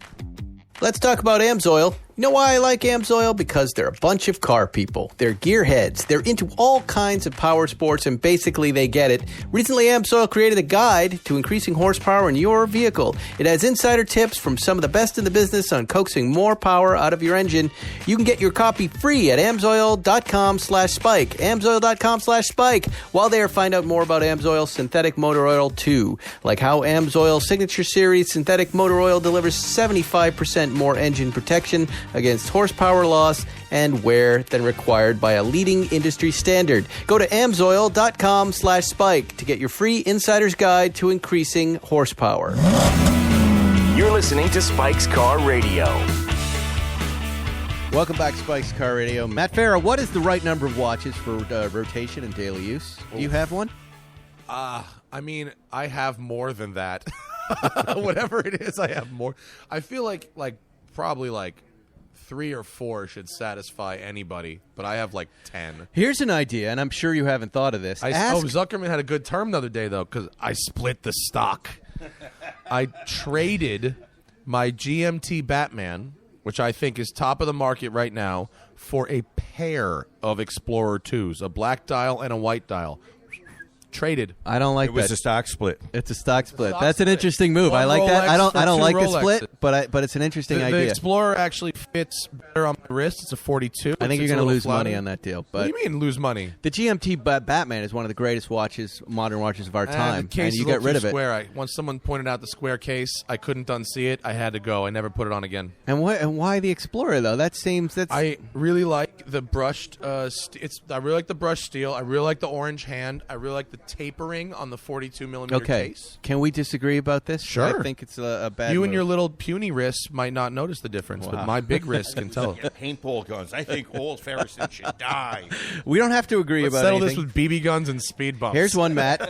Let's talk about AMSOIL. You know why I like AMSOIL? Because they're a bunch of car people. They're gearheads. They're into all kinds of power sports, and basically they get it. Recently, AMSOIL created a guide to increasing horsepower in your vehicle. It has insider tips from some of the best in the business on coaxing more power out of your engine. You can get your copy free at amsoil.com/spike. amsoil.com/spike. While there, find out more about AMSOIL synthetic motor oil too, like how AMSOIL Signature Series synthetic motor oil delivers 75% more engine protection against horsepower loss and wear than required by a leading industry standard. Go to amsoil.com/spike to get your free insider's guide to increasing horsepower. You're listening to Spike's Car Radio. Welcome back, Spike's Car Radio. Matt Farah, what is the right number of watches for rotation and daily use? Do you have one? I mean, I have more than that. Whatever it is, I have more. I feel like probably 3 or 4 should satisfy anybody, but I have 10. Here's an idea, and I'm sure you haven't thought of this. Zuckerman had a good term the other day, though, because I split the stock. I traded my GMT Batman, which I think is top of the market right now, for a pair of Explorer 2s, a black dial and a white dial. Traded. I don't like that. It was a stock split. It's a stock split. That's an interesting move. I like that. I don't like the split, but it's an interesting idea. The Explorer actually fits better on my wrist. It's a 42. I think you're going to lose money on that deal. But what do you mean lose money? The GMT Batman is one of the greatest modern watches of our time, and you get rid of it. Once someone pointed out the square case, I couldn't unsee it. I had to go. I never put it on again. And why the Explorer though? I really like the brushed. I really like the brushed steel. I really like the orange hand. I really like the tapering on the 42 millimeter case. Can we disagree about this? Sure. I think it's a bad You move. and your little puny wrists might not notice the difference, but my big wrists can tell. Paintball guns. I think all Ferriston should die. We don't have to agree Let's about settle anything. this with BB guns and speed bumps. Here's one, Matt.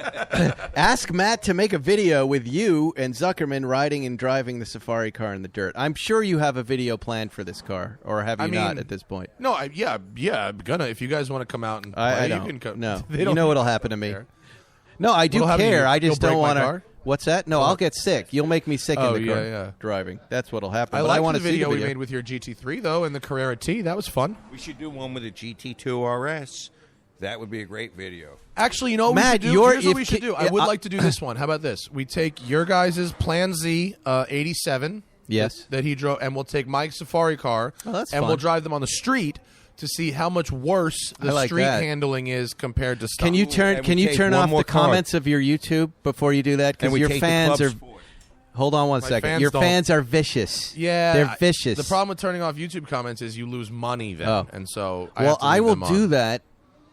Ask Matt to make a video with you and Zuckerman riding and driving the safari car in the dirt. I'm sure you have a video planned for this car, or have you not at this point? No, I'm gonna. If you guys want to come out and play, I don't. you can come. No, They you don't know what'll happen to me. care. No, I do What'll happen to care. you? I just You'll don't break my want to. car? What's that? No, I'll get sick. You'll make me sick in the car yeah. driving. That's what'll happen. I But liked want the to see video the we made with your GT3 though, and the Carrera T. That was fun. We should do one with a GT2 RS. That would be a great video. Actually, you know what Matt, we should do? Here's what we should do. I would like to do this one. How about this? We take your guys' Plan Z 87. Yes. that he drove, and we'll take Mike's safari car, that's and fun. we'll drive them on the street to see how much worse the like street that. handling is compared to stock. Can you and we take turn one off more the card. comments of your YouTube before you do that? And Because we your take the fans clubs are. for it. Hold on one My second. fans Your don't- fans are vicious. Yeah, they're vicious. The problem with turning off YouTube comments is you lose money then, Oh. and so Well, I will will do that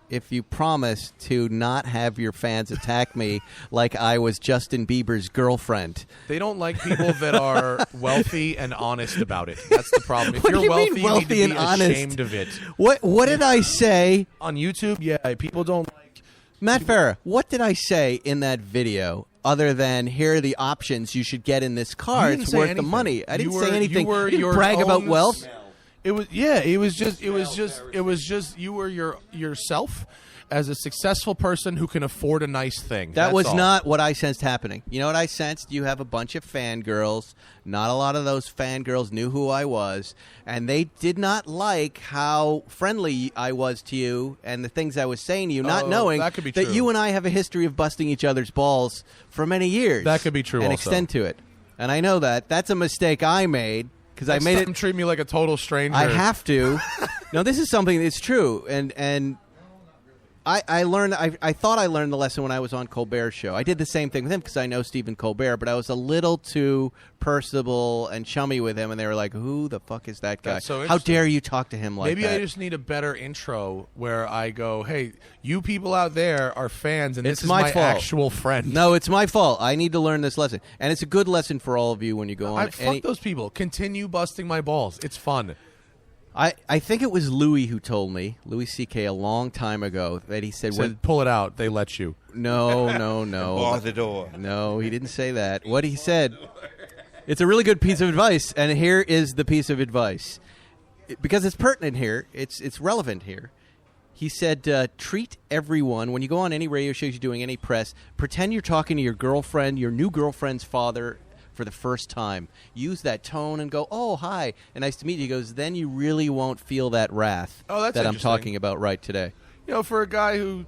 if you promise to not have your fans attack me like I was Justin Bieber's girlfriend. They don't like people that are wealthy and honest about it. That's the problem. If What do you're you mean wealthy, wealthy you need to and be honest? ashamed of it. What did I say? On YouTube, yeah, people don't like. Matt Farah, what did I say in that video other than here are the options you should get in this car? You didn't It's say worth anything. the money. I didn't You say were- anything. you were I didn't your brag about own wealth. It was just you were yourself as a successful person who can afford a nice thing. That That's was all. not what I sensed happening. You know what I sensed? You have a bunch of fangirls. Not a lot of those fangirls knew who I was, and they did not like how friendly I was to you and the things I was saying to you, not Oh, knowing that could be that true. you and I have a history of busting each other's balls for many years. That could be true and also. extend to it. And I know that. That's a mistake I made because I Next made time, it. treat me like a total stranger. I have to. No, this is something that's true, and I learned. I thought I learned the lesson when I was on Colbert's show. I did the same thing with him because I know Stephen Colbert, but I was a little too personable and chummy with him, and they were like, "Who the fuck is that guy? That's so How interesting. dare you talk to him like Maybe that?" I just need a better intro where I go, "Hey, you people out there are fans, and It's this is my my fault. actual friend." No, it's my fault. I need to learn this lesson, and it's a good lesson for all of you when you go on. Fuck those people. Continue busting my balls. It's fun. I think it was Louis who told me, Louis C.K. a long time ago, that he said, Said, pull it out. They let you. No. Bar the door. No, he didn't say that. What he said, it's a really good piece of advice, and here is the piece of advice. Because it's pertinent here, it's relevant here. He said, treat everyone, when you go on any radio shows, you're doing any press, pretend you're talking to your girlfriend, your new girlfriend's father, for the first time. Use that tone and go, "Oh, hi, and nice to meet you." He goes, then you really won't feel that wrath Oh, that's that I'm interesting. talking about right today. You know, for a guy who,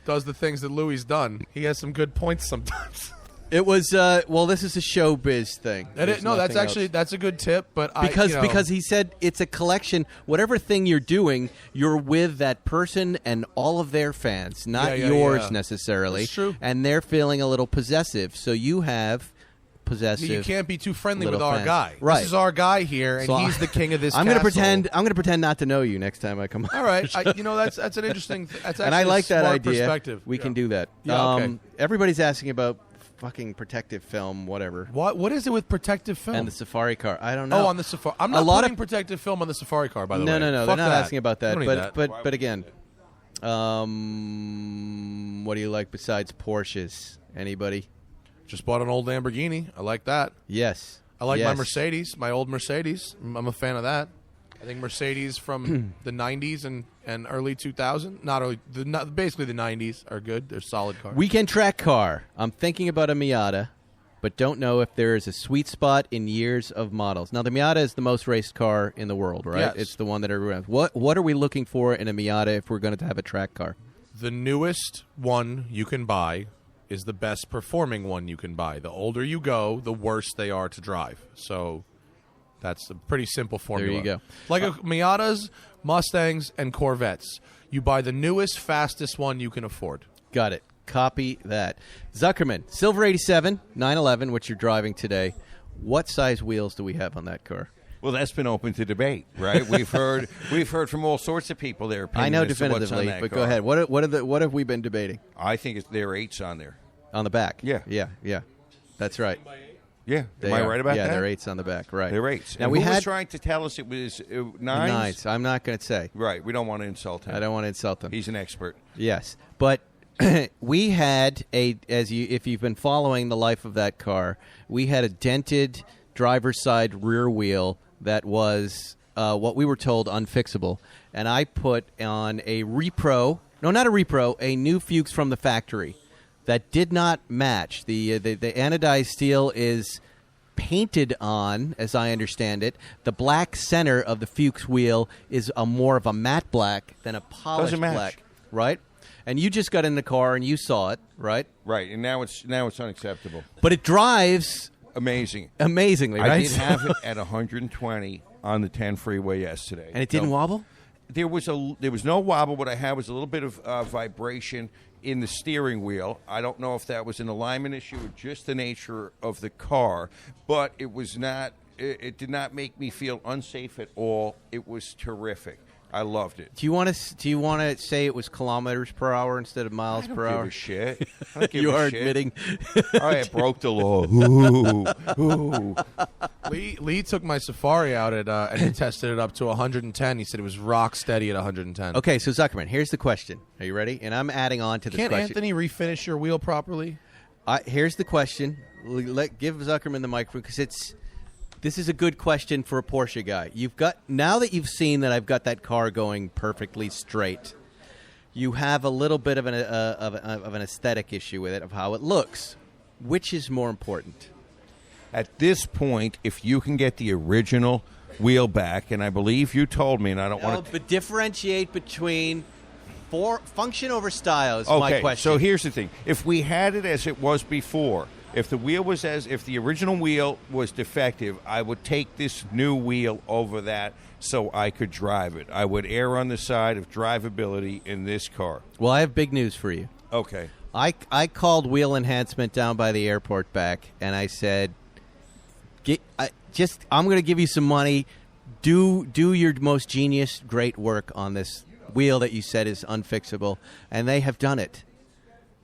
does the things that Louis done, he has some good points sometimes. It was this is a showbiz thing. There's nothing else. That's a good tip, but Because he said it's a collection. Whatever thing you're doing, you're with that person and all of their fans, not Yeah, yours yeah. necessarily. That's true. And they're feeling a little possessive. So you have possessive. you can't be too friendly with little our fans. guy. Right. This is our guy here, and So he's the king of this. I'm gonna castle. pretend not to know you next time I come on. All right, that's an interesting. That's And I actually like a that smart idea. Perspective. We can do that. Yeah, okay. Everybody's asking about fucking protective film, whatever, What is it with protective film? and the safari car. I don't know. Oh, on the Safari. I'm A not lot putting of- protective film on the Safari car, by the way. No, they're Fuck not that. asking about We that. don't need that. But again, what do you like besides Porsches? Anybody? Just bought an old Lamborghini. I like that. Yes. I like my Yes. Mercedes, my old Mercedes. I'm a fan of that. I think Mercedes from the 90s and early 2000s, basically the 90s, are good. They're solid cars. Weekend track car. I'm thinking about a Miata, but don't know if there is a sweet spot in years of models. Now, the Miata is the most raced car in the world, right? Yes. It's the one that everyone has. What are we looking for in a Miata if we're going to have a track car? The newest one you can buy is the best performing one you can buy. The older you go, the worse they are to drive. So that's a pretty simple formula. There you go. Like Miatas, Mustangs, and Corvettes. You buy the newest, fastest one you can afford. Got it. Copy that. Zuckerman, Silver 87, 911, which you're driving today. What size wheels do we have on that car? Well, that's been open to debate, right? We've heard from all sorts of people their opinion. I know as to what's on definitively, that but car. go ahead. What have we been debating? I think there are 8s on there. On the back? Yeah. Yeah. That's right. Yeah, They am I are. right about yeah, that? they're 8s on the back, right. They're 8s. Now And we who was had trying to tell us it was 9s? 9s. I'm not going to say. Right, we don't want to insult him. I don't want to insult them. He's an expert. Yes, but we had if you've been following the life of that car, we had a dented driver's side rear wheel that was what we were told unfixable, and I put on a new Fuchs from the factory that did not match. The anodized steel is painted on, as I understand it. The black center of the Fuchs wheel is more of a matte black than a polished Doesn't match. black, right? And you just got in the car and you saw it, right? Right, and now it's unacceptable. But it drives Amazing. Amazingly, right? I did have it at 120 on the 10 freeway yesterday. And it didn't wobble? There was no wobble. What I had was a little bit of vibration in the steering wheel. I don't know if that was an alignment issue or just the nature of the car, but it was not. It did not make me feel unsafe at all. It was terrific. I loved it. Do you want to say it was kilometers per hour instead of miles per hour? I don't give a shit. I don't give You a are shit. admitting. I broke the law. Ooh, ooh. Lee took my Safari out and he tested it up to 110. He said it was rock steady at 110. Okay, so Zuckerman, here's the question. Are you ready? And I'm adding on to this Can't question. Anthony refinish your wheel properly? Here's the question. Give Zuckerman the microphone because this is a good question for a Porsche guy. Now that you've seen that I've got that car going perfectly straight, you have a little bit of an aesthetic issue with it, of how it looks. Which is more important? At this point, if you can get the original wheel back, and I believe you told me, and I don't want to... But differentiate between function over style is my question. So here's the thing. If we had it as it was before... If the original wheel was defective, I would take this new wheel over that so I could drive it. I would err on the side of drivability in this car. Well, I have big news for you. Okay. I called Wheel Enhancement down by the airport back, and I said, I'm going to give you some money. Do your most genius, great work on this wheel that you said is unfixable. And they have done it.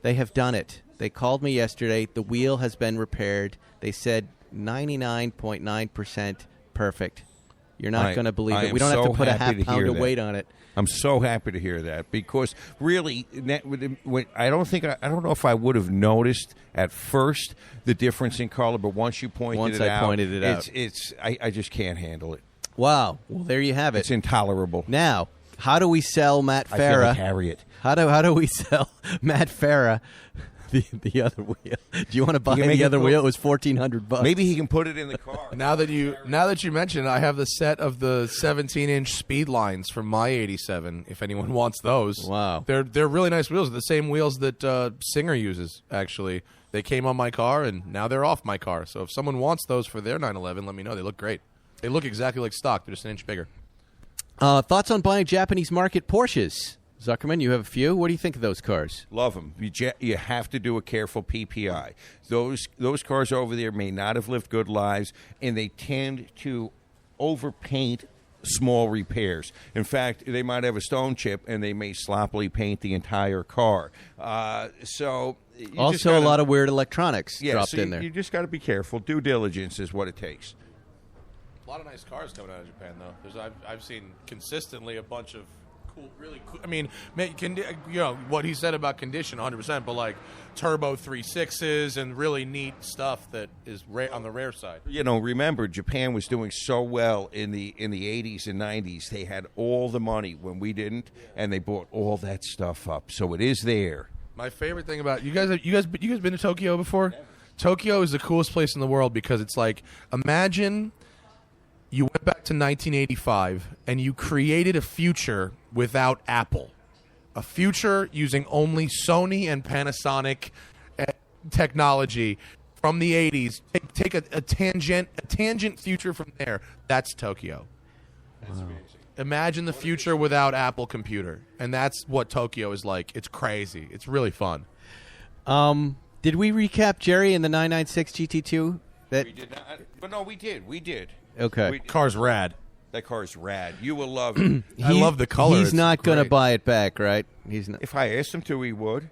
They called me yesterday. The wheel has been repaired. They said 99.9% perfect. You're not going to believe it. We don't have to put a half pound of weight on it. I'm so happy to hear that because really, I don't know if I would have noticed at first the difference in color, but once you pointed it out, I just can't handle it. Wow. Well, there you have it. It's intolerable. Now, how do we sell Matt Farah? I feel like Harriet. How do we sell Matt Farah the other wheel? Do you want to buy the other wheel? It was $1,400. Maybe he can put it in the car. Now that you mention it, I have the set of the 17-inch speed lines from my 87. If anyone wants those, wow, they're really nice wheels. They're the same wheels that Singer uses. Actually, they came on my car and now they're off my car. So if someone wants those for their 911, let me know. They look great. They look exactly like stock. They're just an inch bigger. Thoughts on buying Japanese market Porsches? Zuckerman, you have a few. What do you think of those cars? Love them. You have to do a careful PPI. Those cars over there may not have lived good lives, and they tend to overpaint small repairs. In fact, they might have a stone chip, and they may sloppily paint the entire car. Also, a lot of weird electronics dropped in there. You just got to be careful. Due diligence is what it takes. A lot of nice cars coming out of Japan, though. I've seen consistently a bunch of really cool. I mean, what he said about condition, 100%, but like turbo 3.6s and really neat stuff that is on the rare side. Remember, Japan was doing so well in the 80s and 90s. They had all the money when we didn't, and they bought all that stuff up. So it is there. My favorite thing about you guys been to Tokyo before? Yeah. Tokyo is the coolest place in the world because it's like, imagine you went back to 1985 and you created a future without Apple. A future using only Sony and Panasonic technology from the 80s. Take a tangent future from there. That's Tokyo. That's amazing. Imagine the future without Apple computer. And that's what Tokyo is like. It's crazy. It's really fun. Did we recap Jerry in the 996 GT2? We did not. But no, we did. Okay. Car's rad. That car's rad. You will love it. I love the color. He's not going to buy it back, right? He's not. If I asked him to, he would.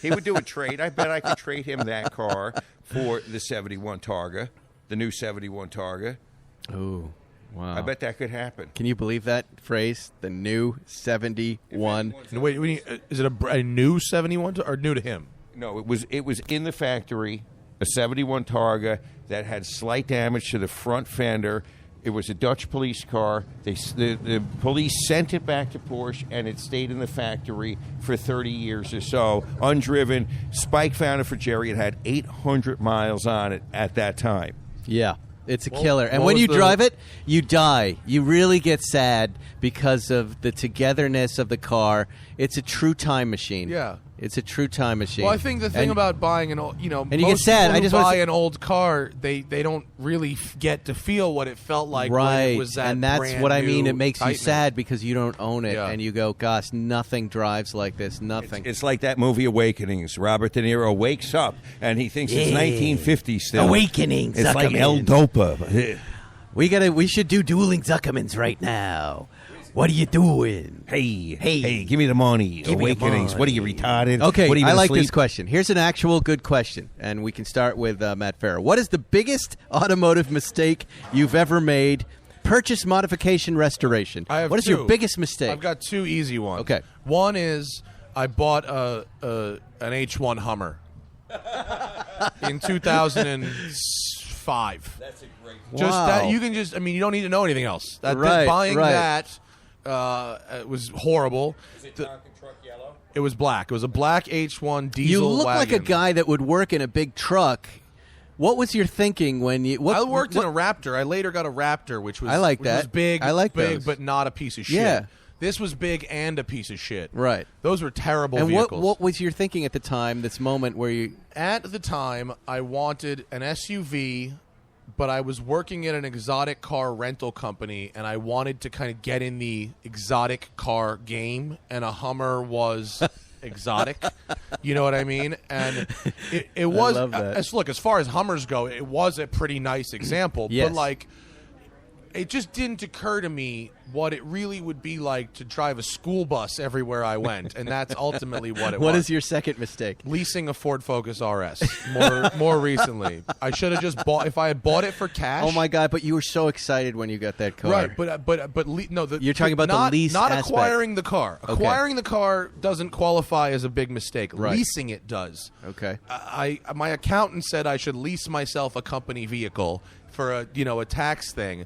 He would do a trade. I bet I could trade him that car for the 71 Targa, the new 71 Targa. Oh, wow. I bet that could happen. Can you believe that phrase? The new 71. Wait, is it a new 71 or new to him? No, it was in the factory, a 71 Targa that had slight damage to the front fender. It was a Dutch police car. The police sent it back to Porsche, and it stayed in the factory for 30 years or so, undriven. Spike found it for Jerry. It had 800 miles on it at that time. Yeah, it's a killer. And when you drive it, you die. You really get sad because of the togetherness of the car. It's a true time machine. Yeah. It's a true time machine. Well, I think the thing about buying an old, and you get most sad. people I just who wanna buy say- an old car, they don't really get to feel what it felt like when right, it was that and that's brand what I mean. new It makes you Titan. sad because you don't own it, Yeah. and you go, "Gosh, nothing drives like this. Nothing." It's like that movie Awakenings. Robert De Niro wakes up and he thinks it's 1950 still. Awakening, It's like Zuckerman. El Dopa. We should do dueling Zuckermans right now. What are you doing? Hey, give me the money. Give me the Awakenings. What are you, retarded? Okay, what are you I gonna like sleep? this question. Here's an actual good question, and we can start with Matt Farah. What is the biggest automotive mistake you've ever made? Purchase, modification, restoration. I have What is two. your biggest mistake? I've got two easy ones. Okay. One is I bought an H1 Hummer in 2005. That's a great. Just Wow. that you can just. I mean, you don't need to know anything else. Right, buying right. that it was horrible. It was black. It was a black H1 diesel. You look like a wagon. guy that would work in a big truck. What was your thinking when you? I worked in a Raptor. I later got a Raptor, which was I like which that. was big. I like big, those. but not a piece of shit. Yeah. This was big and a piece of shit. Right. Those were terrible And vehicles. what was your thinking at the time? This moment where you? At the time, I wanted an SUV, but I was working at an exotic car rental company, and I wanted to kind of get in the exotic car game, and a Hummer was exotic. You know what I mean? And it was love that. look, as far as Hummers go, it was a pretty nice example. Yes. But like, it just didn't occur to me what it really would be like to drive a school bus everywhere I went, and that's ultimately what it was. What is your second mistake? Leasing a Ford Focus RS more recently. I should have just bought, if I had bought it for cash. Oh my God! But you were so excited when you got that car. Right, no. You're talking about the lease not aspect. acquiring the car. Okay. Acquiring the car doesn't qualify as a big mistake. Right. Leasing it does. Okay. My accountant said I should lease myself a company vehicle for a tax thing.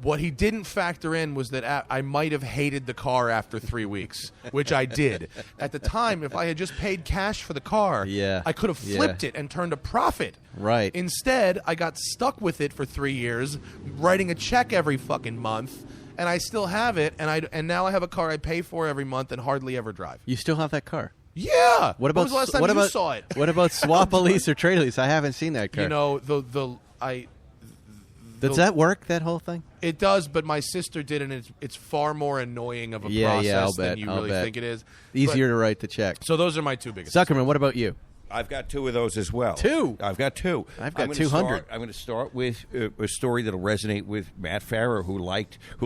What he didn't factor in was that I might have hated the car after 3 weeks, which I did. At the time, if I had just paid cash for the car, Yeah. I could have flipped it and turned a profit. Right. Instead, I got stuck with it for 3 years, writing a check every fucking month, and I still have it, and now I have a car I pay for every month and hardly ever drive. You still have that car. Yeah. What about when was the last time what you about, saw it? What about swap a lease or trade a lease? I haven't seen that car. You know, Does that work? That whole thing? It does, but my sister did, and it's far more annoying of a process I'll than bet, you I'll really bet. think it is. Easier to write the check. So those are my two biggest. Zuckerman, what about you? I've got two of those as well. Two? I've got two. I've got I'm gonna 200. I'm going to start with a story that'll resonate with Matt Farah, who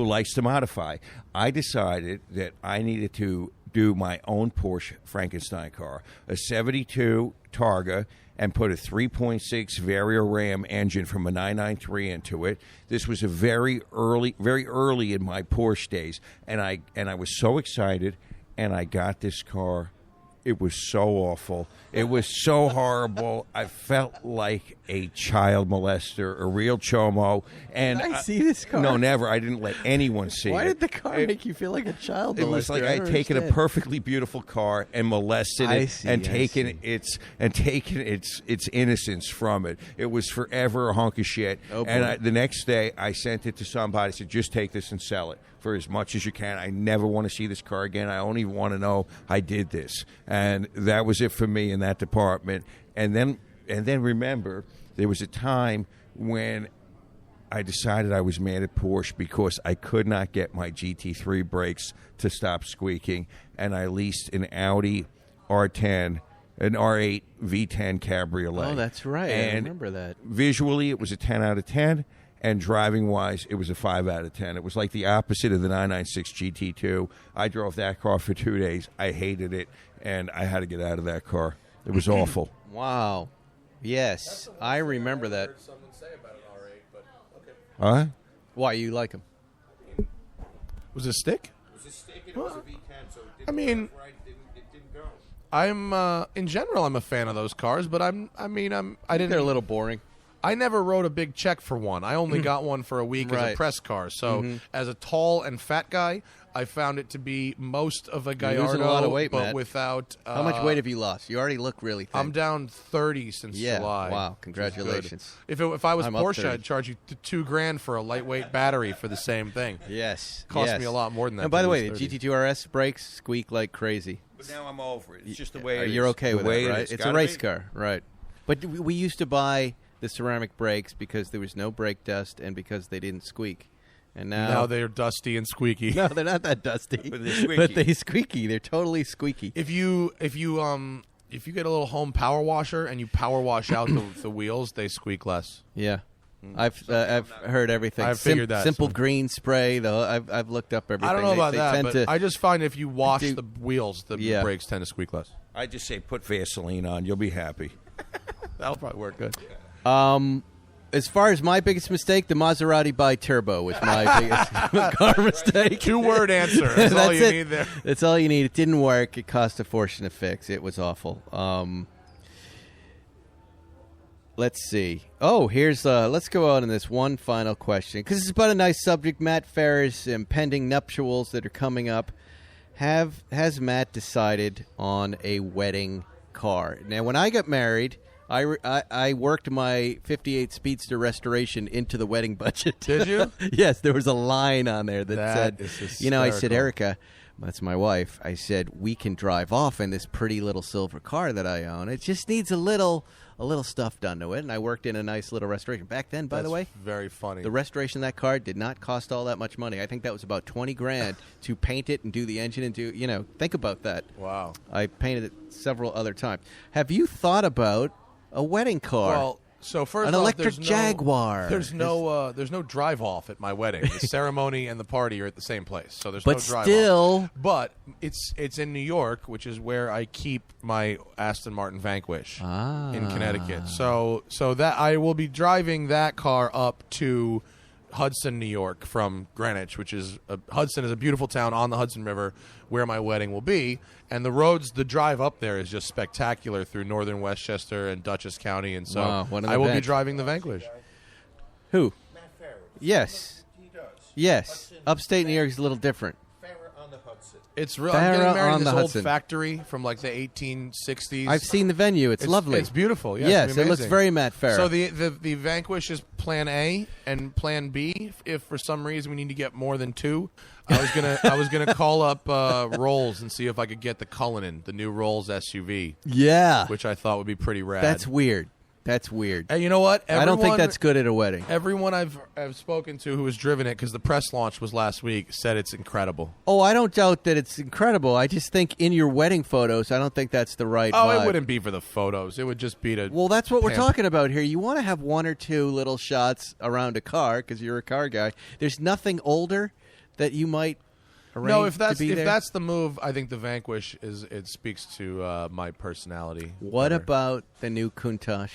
likes to modify. I decided that I needed to do my own Porsche Frankenstein car, a 72 Targa, and put a 3.6 Vario Ram engine from a 993 into it. This was a very early in my Porsche days, and I was so excited, and I got this car. It was so awful. It was so horrible. I felt like a child molester, a real chomo. And Did I see this car? No, never. I didn't let anyone see Why it. did the car make you feel like a child molester? It was like I I'd don't taken a understand. perfectly beautiful car and molested I it see, and I taken see. its innocence from it. It was forever a hunk of shit. Oh, boy. And the next day, I sent it to somebody. I said, "Just take this and sell it for as much as you can. I never want to see this car again. I only want to know I did this." And that was it for me in that department. And then remember, there was a time when I decided I was mad at Porsche because I could not get my GT3 brakes to stop squeaking, and I leased an Audi R10, an R8 V10 Cabriolet. Oh, that's right. I And remember that. Visually, it was a 10 out of 10, and driving-wise, it was a 5 out of 10. It was like the opposite of the 996 GT2. I drove that car for 2 days. I hated it, and I had to get out of that car. It was awful. Wow. Yes, I remember that. Huh? Why you like him? Was it a stick? It was a stick and it was a V10, so it I mean, it didn't go. I'm in general I'm a fan of those cars, but I didn't. They're a little boring. I never wrote a big check for one. I only got one for a week as a Right. press car. So as a tall and fat guy, I found it to be most of a You're losing Gallardo, a lot of weight, but Matt. without. How much weight have you lost? You already look really thin. I'm down 30 since July. Wow, which is congratulations. good. If I was I'm up Porsche, 30. I'd charge you $2,000 for a lightweight battery for the same thing. Yes. Cost yes. me a lot more than that And by to the way, lose the 30. GT2 RS brakes squeak like crazy. But now I'm over it. It's just the way it is. You're okay with it, right? It's a race car. car, right? But we used to buy the ceramic brakes because there was no brake dust and because they didn't squeak. And now they're dusty and squeaky. No, they're not that dusty. But they're squeaky. But they're squeaky. They're totally squeaky. If you get a little home power washer and you power wash out the wheels, they squeak less. Yeah. I've heard everything. I've figured that. Simple green spray, though. I've looked up everything. I don't know about that, but I just find if you wash do- the wheels, the brakes tend to squeak less. I just say put Vaseline on. You'll be happy. That'll probably work good. As far as my biggest mistake, the Maserati bi-turbo was my biggest car mistake. 2-word answer. That's all you need there. That's all you need. It didn't work. It cost a fortune to fix. It was awful. Let's see. Oh, here's let's go on in this one final question because it's about a nice subject. Matt Farah's impending nuptials that are coming up. Has Matt decided on a wedding car? Now, when I got married, I worked my 58 Speedster restoration into the wedding budget. Did you? Yes, there was a line on there that said, is I said, hysterical. Erica, that's my wife, I said, we can drive off in this pretty little silver car that I own. It just needs a little stuff done to it, and I worked in a nice little restoration. Back then, by the way, very funny. the restoration of that car did not cost all that much money. I think that was about $20,000 to paint it and do the engine and do, think about that. Wow. I painted it several other times. Have you thought about a wedding car? Well, so first An off, electric there's Jaguar. There's no drive off at my wedding. The ceremony and the party are at the same place, so there's But no drive still- off. But it's in New York, which is where I keep my Aston Martin Vanquish in Connecticut. So that I will be driving that car up to Hudson, New York from Greenwich, which is Hudson is a beautiful town on the Hudson River where my wedding will be. And the drive up there is just spectacular through northern Westchester and Dutchess County. And so Wow, what an I will be event. driving the Vanquish. Who? Yes. Yes. Upstate New York is a little different. It's real. I'm Farah getting married on in the this old Hudson. factory from like the 1860s. I've seen the venue. It's lovely. It's beautiful. Yeah, Yes, it's gonna be it looks amazing. very Matt Farah. So the Vanquish is Plan A, and Plan B, if for some reason we need to get more than two, I was gonna call up Rolls and see if I could get the Cullinan, the new Rolls SUV, yeah. which I thought would be pretty rad. That's weird. That's weird. And you know what? I don't think that's good at a wedding. Everyone I've spoken to who has driven it, because the press launch was last week, said it's incredible. Oh, I don't doubt that it's incredible. I just think in your wedding photos, I don't think that's the right vibe. It wouldn't be for the photos. It would just be to. Well, that's what we're pamp- talking about here. You want to have one or two little shots around a car because you're a car guy. There's nothing older that you might arrange No, if to be there. that's the move, I think the Vanquish it speaks to my personality. What better. about the new Countach?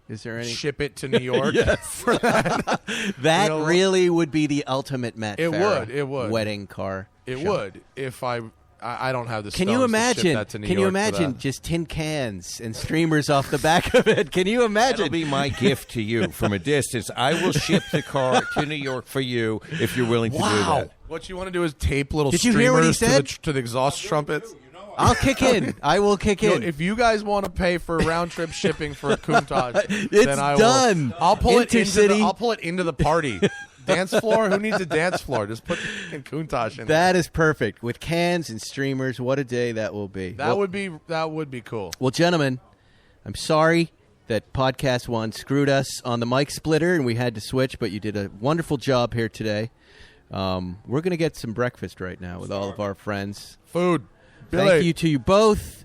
Is there any? Ship it to New York? Yes. For that. That You know, really would be the ultimate Matt It Farah would, it would. wedding car. It shot. would if I don't have the. Can you stones to imagine? ship that to New Can you York for imagine that. just tin cans and streamers off the back of it? Can you imagine? That'll be my gift to you from a distance. I will ship the car to New York for you if you're willing to do that. What you want to do is tape little Did you hear what he streamers said? to the exhaust trumpets. I'll kick in. I will kick Yo, in. if you guys want to pay for round trip shipping for a Countach, It's then I done. will. I'll pull it Intercity. I'll pull it into the party. Dance floor? Who needs a dance floor? Just put in Countach in. That is perfect with cans and streamers. What a day that will be. That would be cool. Well, gentlemen, I'm sorry that Podcast One screwed us on the mic splitter and we had to switch, but you did a wonderful job here today. We're going to get some breakfast right now with all of our friends. Food. Thank you to you both,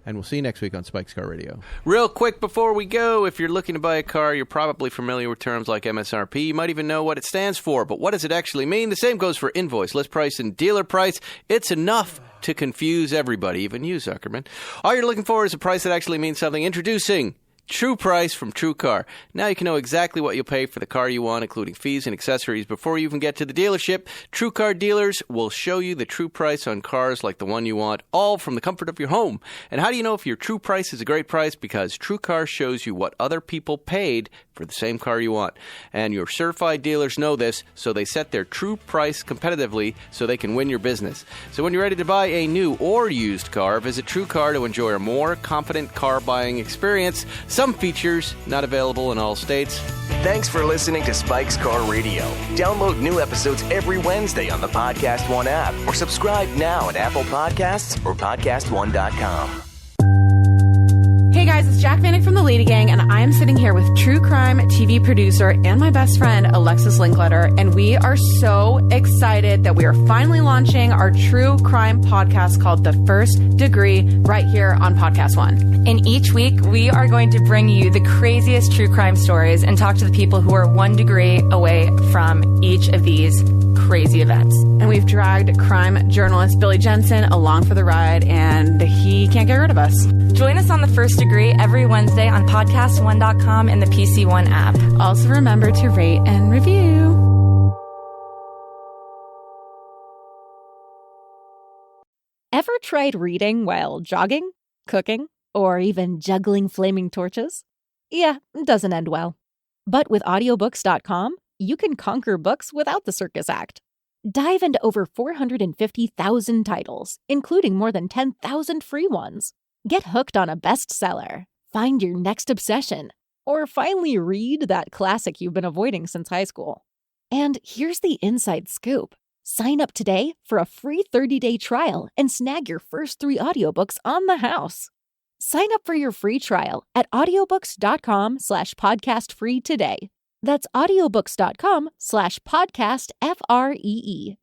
and we'll see you next week on Spike's Car Radio. Real quick before we go, if you're looking to buy a car, you're probably familiar with terms like MSRP. You might even know what it stands for, but what does it actually mean? The same goes for invoice, list price, and dealer price. It's enough to confuse everybody, even you, Zuckerman. All you're looking for is a price that actually means something. Introducing True Price from True Car. Now you can know exactly what you'll pay for the car you want, including fees and accessories, before you even get to the dealership. True Car dealers will show you the true price on cars like the one you want, all from the comfort of your home. And how do you know if your true price is a great price? Because True Car shows you what other people paid for the same car you want. And your certified dealers know this, so they set their true price competitively so they can win your business. So when you're ready to buy a new or used car, visit True Car to enjoy a more confident car buying experience. Some features not available in all states. Thanks for listening to Spike's Car Radio. Download new episodes every Wednesday on the Podcast One app or subscribe now at Apple Podcasts or PodcastOne.com. Hey guys, it's Jack Vanek from the Lady Gang, and I am sitting here with true crime TV producer and my best friend, Alexis Linkletter, and we are so excited that we are finally launching our true crime podcast called The First Degree right here on Podcast One. And each week, we are going to bring you the craziest true crime stories and talk to the people who are 1 degree away from each of these crazy events. And we've dragged crime journalist Billy Jensen along for the ride, and he can't get rid of us. Join us on The First Degree every Wednesday on PodcastOne.com and the PC One app. Also remember to rate and review. Ever tried reading while jogging, cooking, or even juggling flaming torches? Yeah, it doesn't end well. But with audiobooks.com, you can conquer books without the circus act. Dive into over 450,000 titles, including more than 10,000 free ones. Get hooked on a bestseller, find your next obsession, or finally read that classic you've been avoiding since high school. And here's the inside scoop. Sign up today for a free 30-day trial and snag your first 3 audiobooks on the house. Sign up for your free trial at audiobooks.com/podcastfree today. That's audiobooks.com/podcastfree.